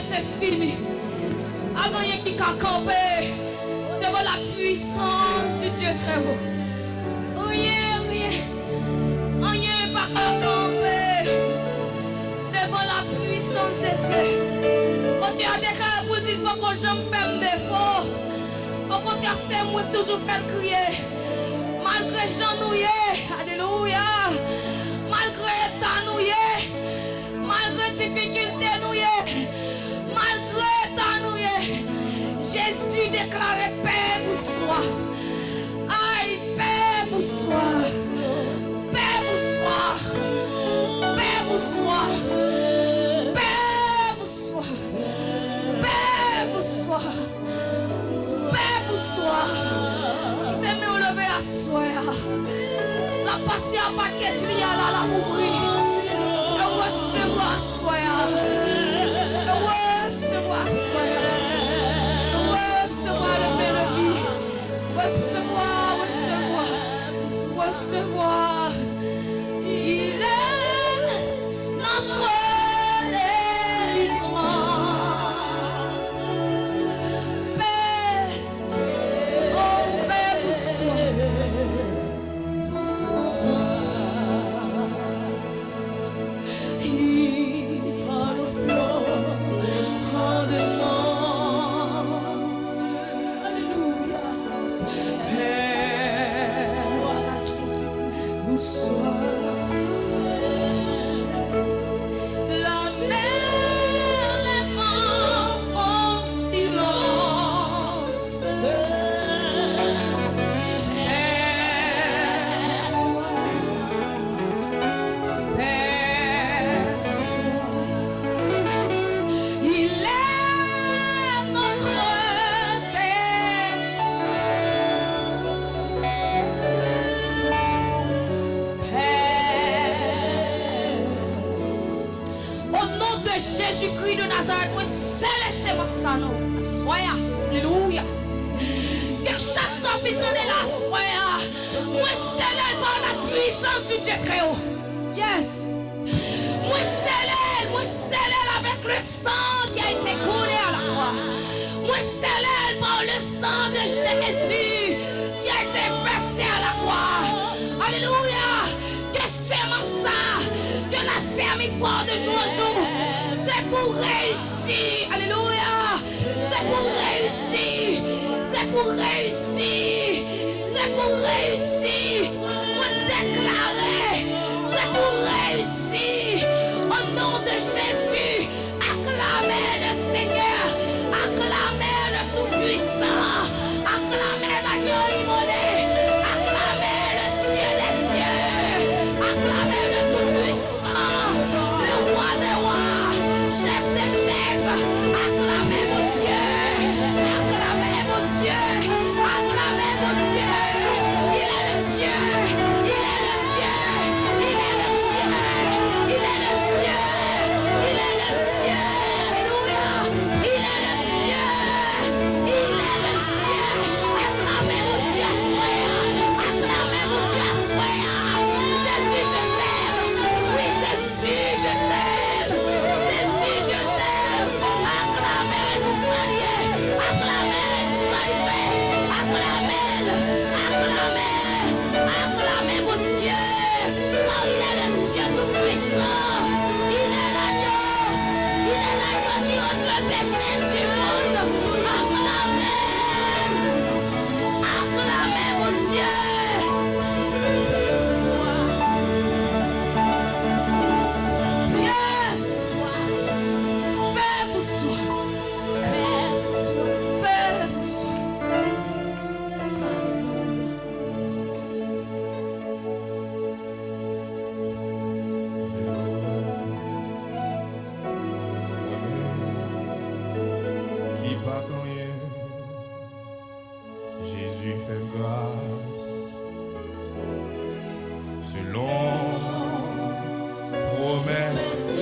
Speaker 3: C'est fini. A gagné qui a campé devant la puissance du Dieu très haut. Rien, pas qu'à camper devant la puissance de Dieu. Quand tu as déclaré pour dire que je me fais défaut, au contraire, c'est moi toujours faire crier. Malgré j'ennuyé, alléluia. Malgré état nouillé, malgré difficulté nouillé. Malgré ta nouille, Jésus déclarait paix pour soi. Aïe, paix pour soi. Paix pour soi. Paix pour soi. Paix pour soi. Paix pour soi. Paix pour soi. Qui t'aime me lever à soi. La passer à paquet de liens là, la ouvrir. Et recevoir à soi. Recevoir le Jésus de Nazareth, moi céleste mon sang. Soya, alléluia. Que chaque sorte de la soya, moi célèbre par la puissance du Dieu très haut. Yes. Moi célèbre avec le sang qui a été coulé à la croix. Moi célèbre par le sang de Jésus qui a été versé à la croix. Alléluia. Que c'est mon sang, que la ferme foi de jour en jour, c'est pour réussir. Alléluia. C'est pour réussir. C'est pour réussir. C'est pour réussir. Moi déclarer. C'est pour réussir. Au nom de Jésus, acclamez le Seigneur. Acclamez le Tout-Puissant. Acclamez l'agneau immolé. Acclamez le Dieu des dieux. Acclamez le Tout-Puissant. Le roi des rois. Chef des chefs. Acclamez mon Dieu. Acclamez mon Dieu. Acclamez mon Dieu. Il est le Dieu. Il est le Dieu. Il est le Dieu. Il est le Dieu. Il est le Dieu. Alléluia. Il est le Dieu. Il est le Dieu. Acclamez mon Dieu à soi. Acclamez mon Dieu à soi. Jésus, je t'aime. Oui, Jésus, je t'aime. Jésus, je t'aime. Acclamez le salut. Acclamez le salut. Acclamez-le. Acclamez. Acclamez mon Dieu. Car il est le Dieu tout-puissant. Il est l'agneau. Il est l'agneau qui ôte le péché du monde. Acclamez. Acclamez mon Dieu. Yes. Paix vous soit. Paix vous soit.
Speaker 4: Qui pardonne, Jésus fait grâce selon promesse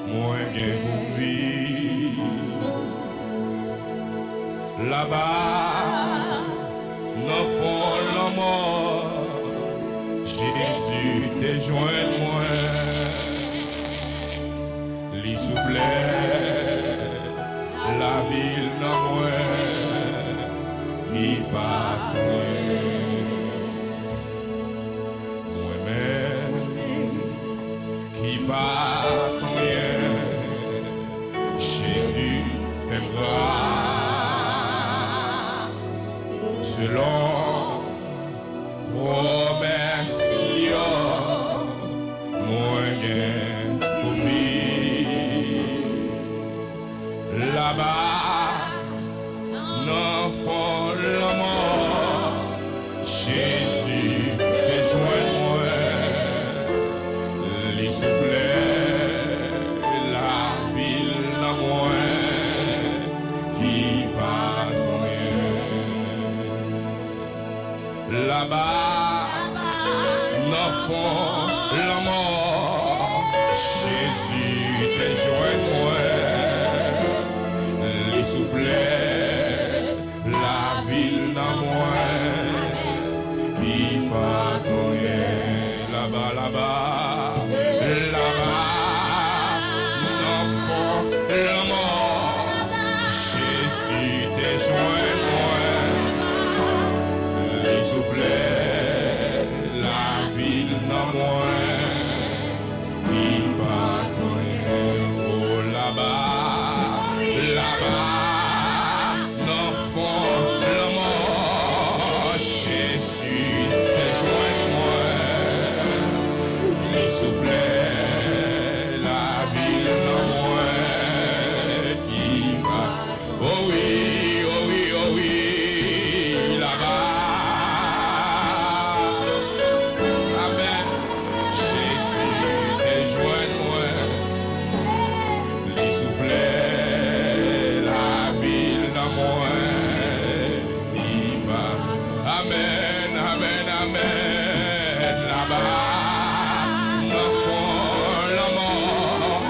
Speaker 4: moi gain pour vivre là-bas dans fond la mort Jésus te joint moi li soufflait la ville dans moi qui partait moi-même qui partant Jésus fait grâce selon promesse moyen pour vivre là-bas non fond la mort Jésus te joint moi les soufflets la ville dans moi qui partent là-bas non fond la mort Jésus te joint moi les soufflets la ville dans moi qui partent là-bas non fond la mort Jésus te joint moi les soufflets la ville dans moi qui partent oh là-bas non fond la mort Jésus te joint moi les soufflets la ville dans moi qui va oh oui là-bas amen Jésus te joint moi les soufflets la ville dans moi qui va amen là-bas dans fond la mort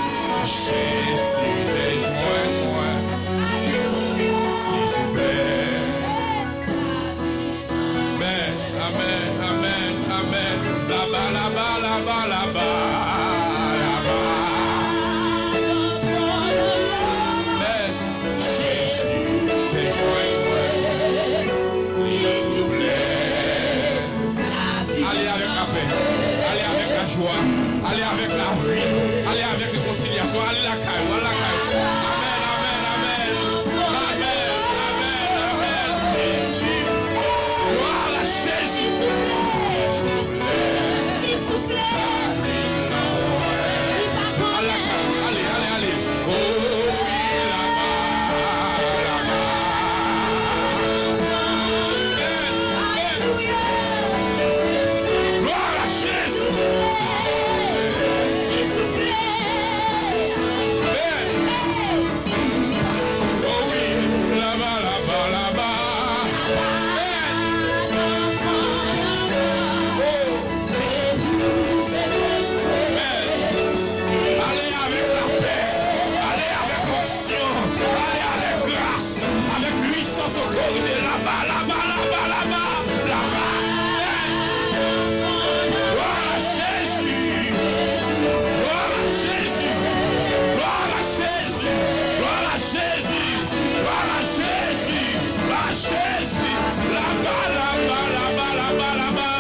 Speaker 4: corrider là-bas, là-bas, là-bas, là-bas, là-bas. Gloire à Jésus. Gloire à Jésus. Gloire à Jésus. Gloire à Jésus. Gloire à Jésus. Gloire à Jésus. Là-bas, là-bas, là-bas, là-bas, là-bas.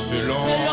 Speaker 4: Selon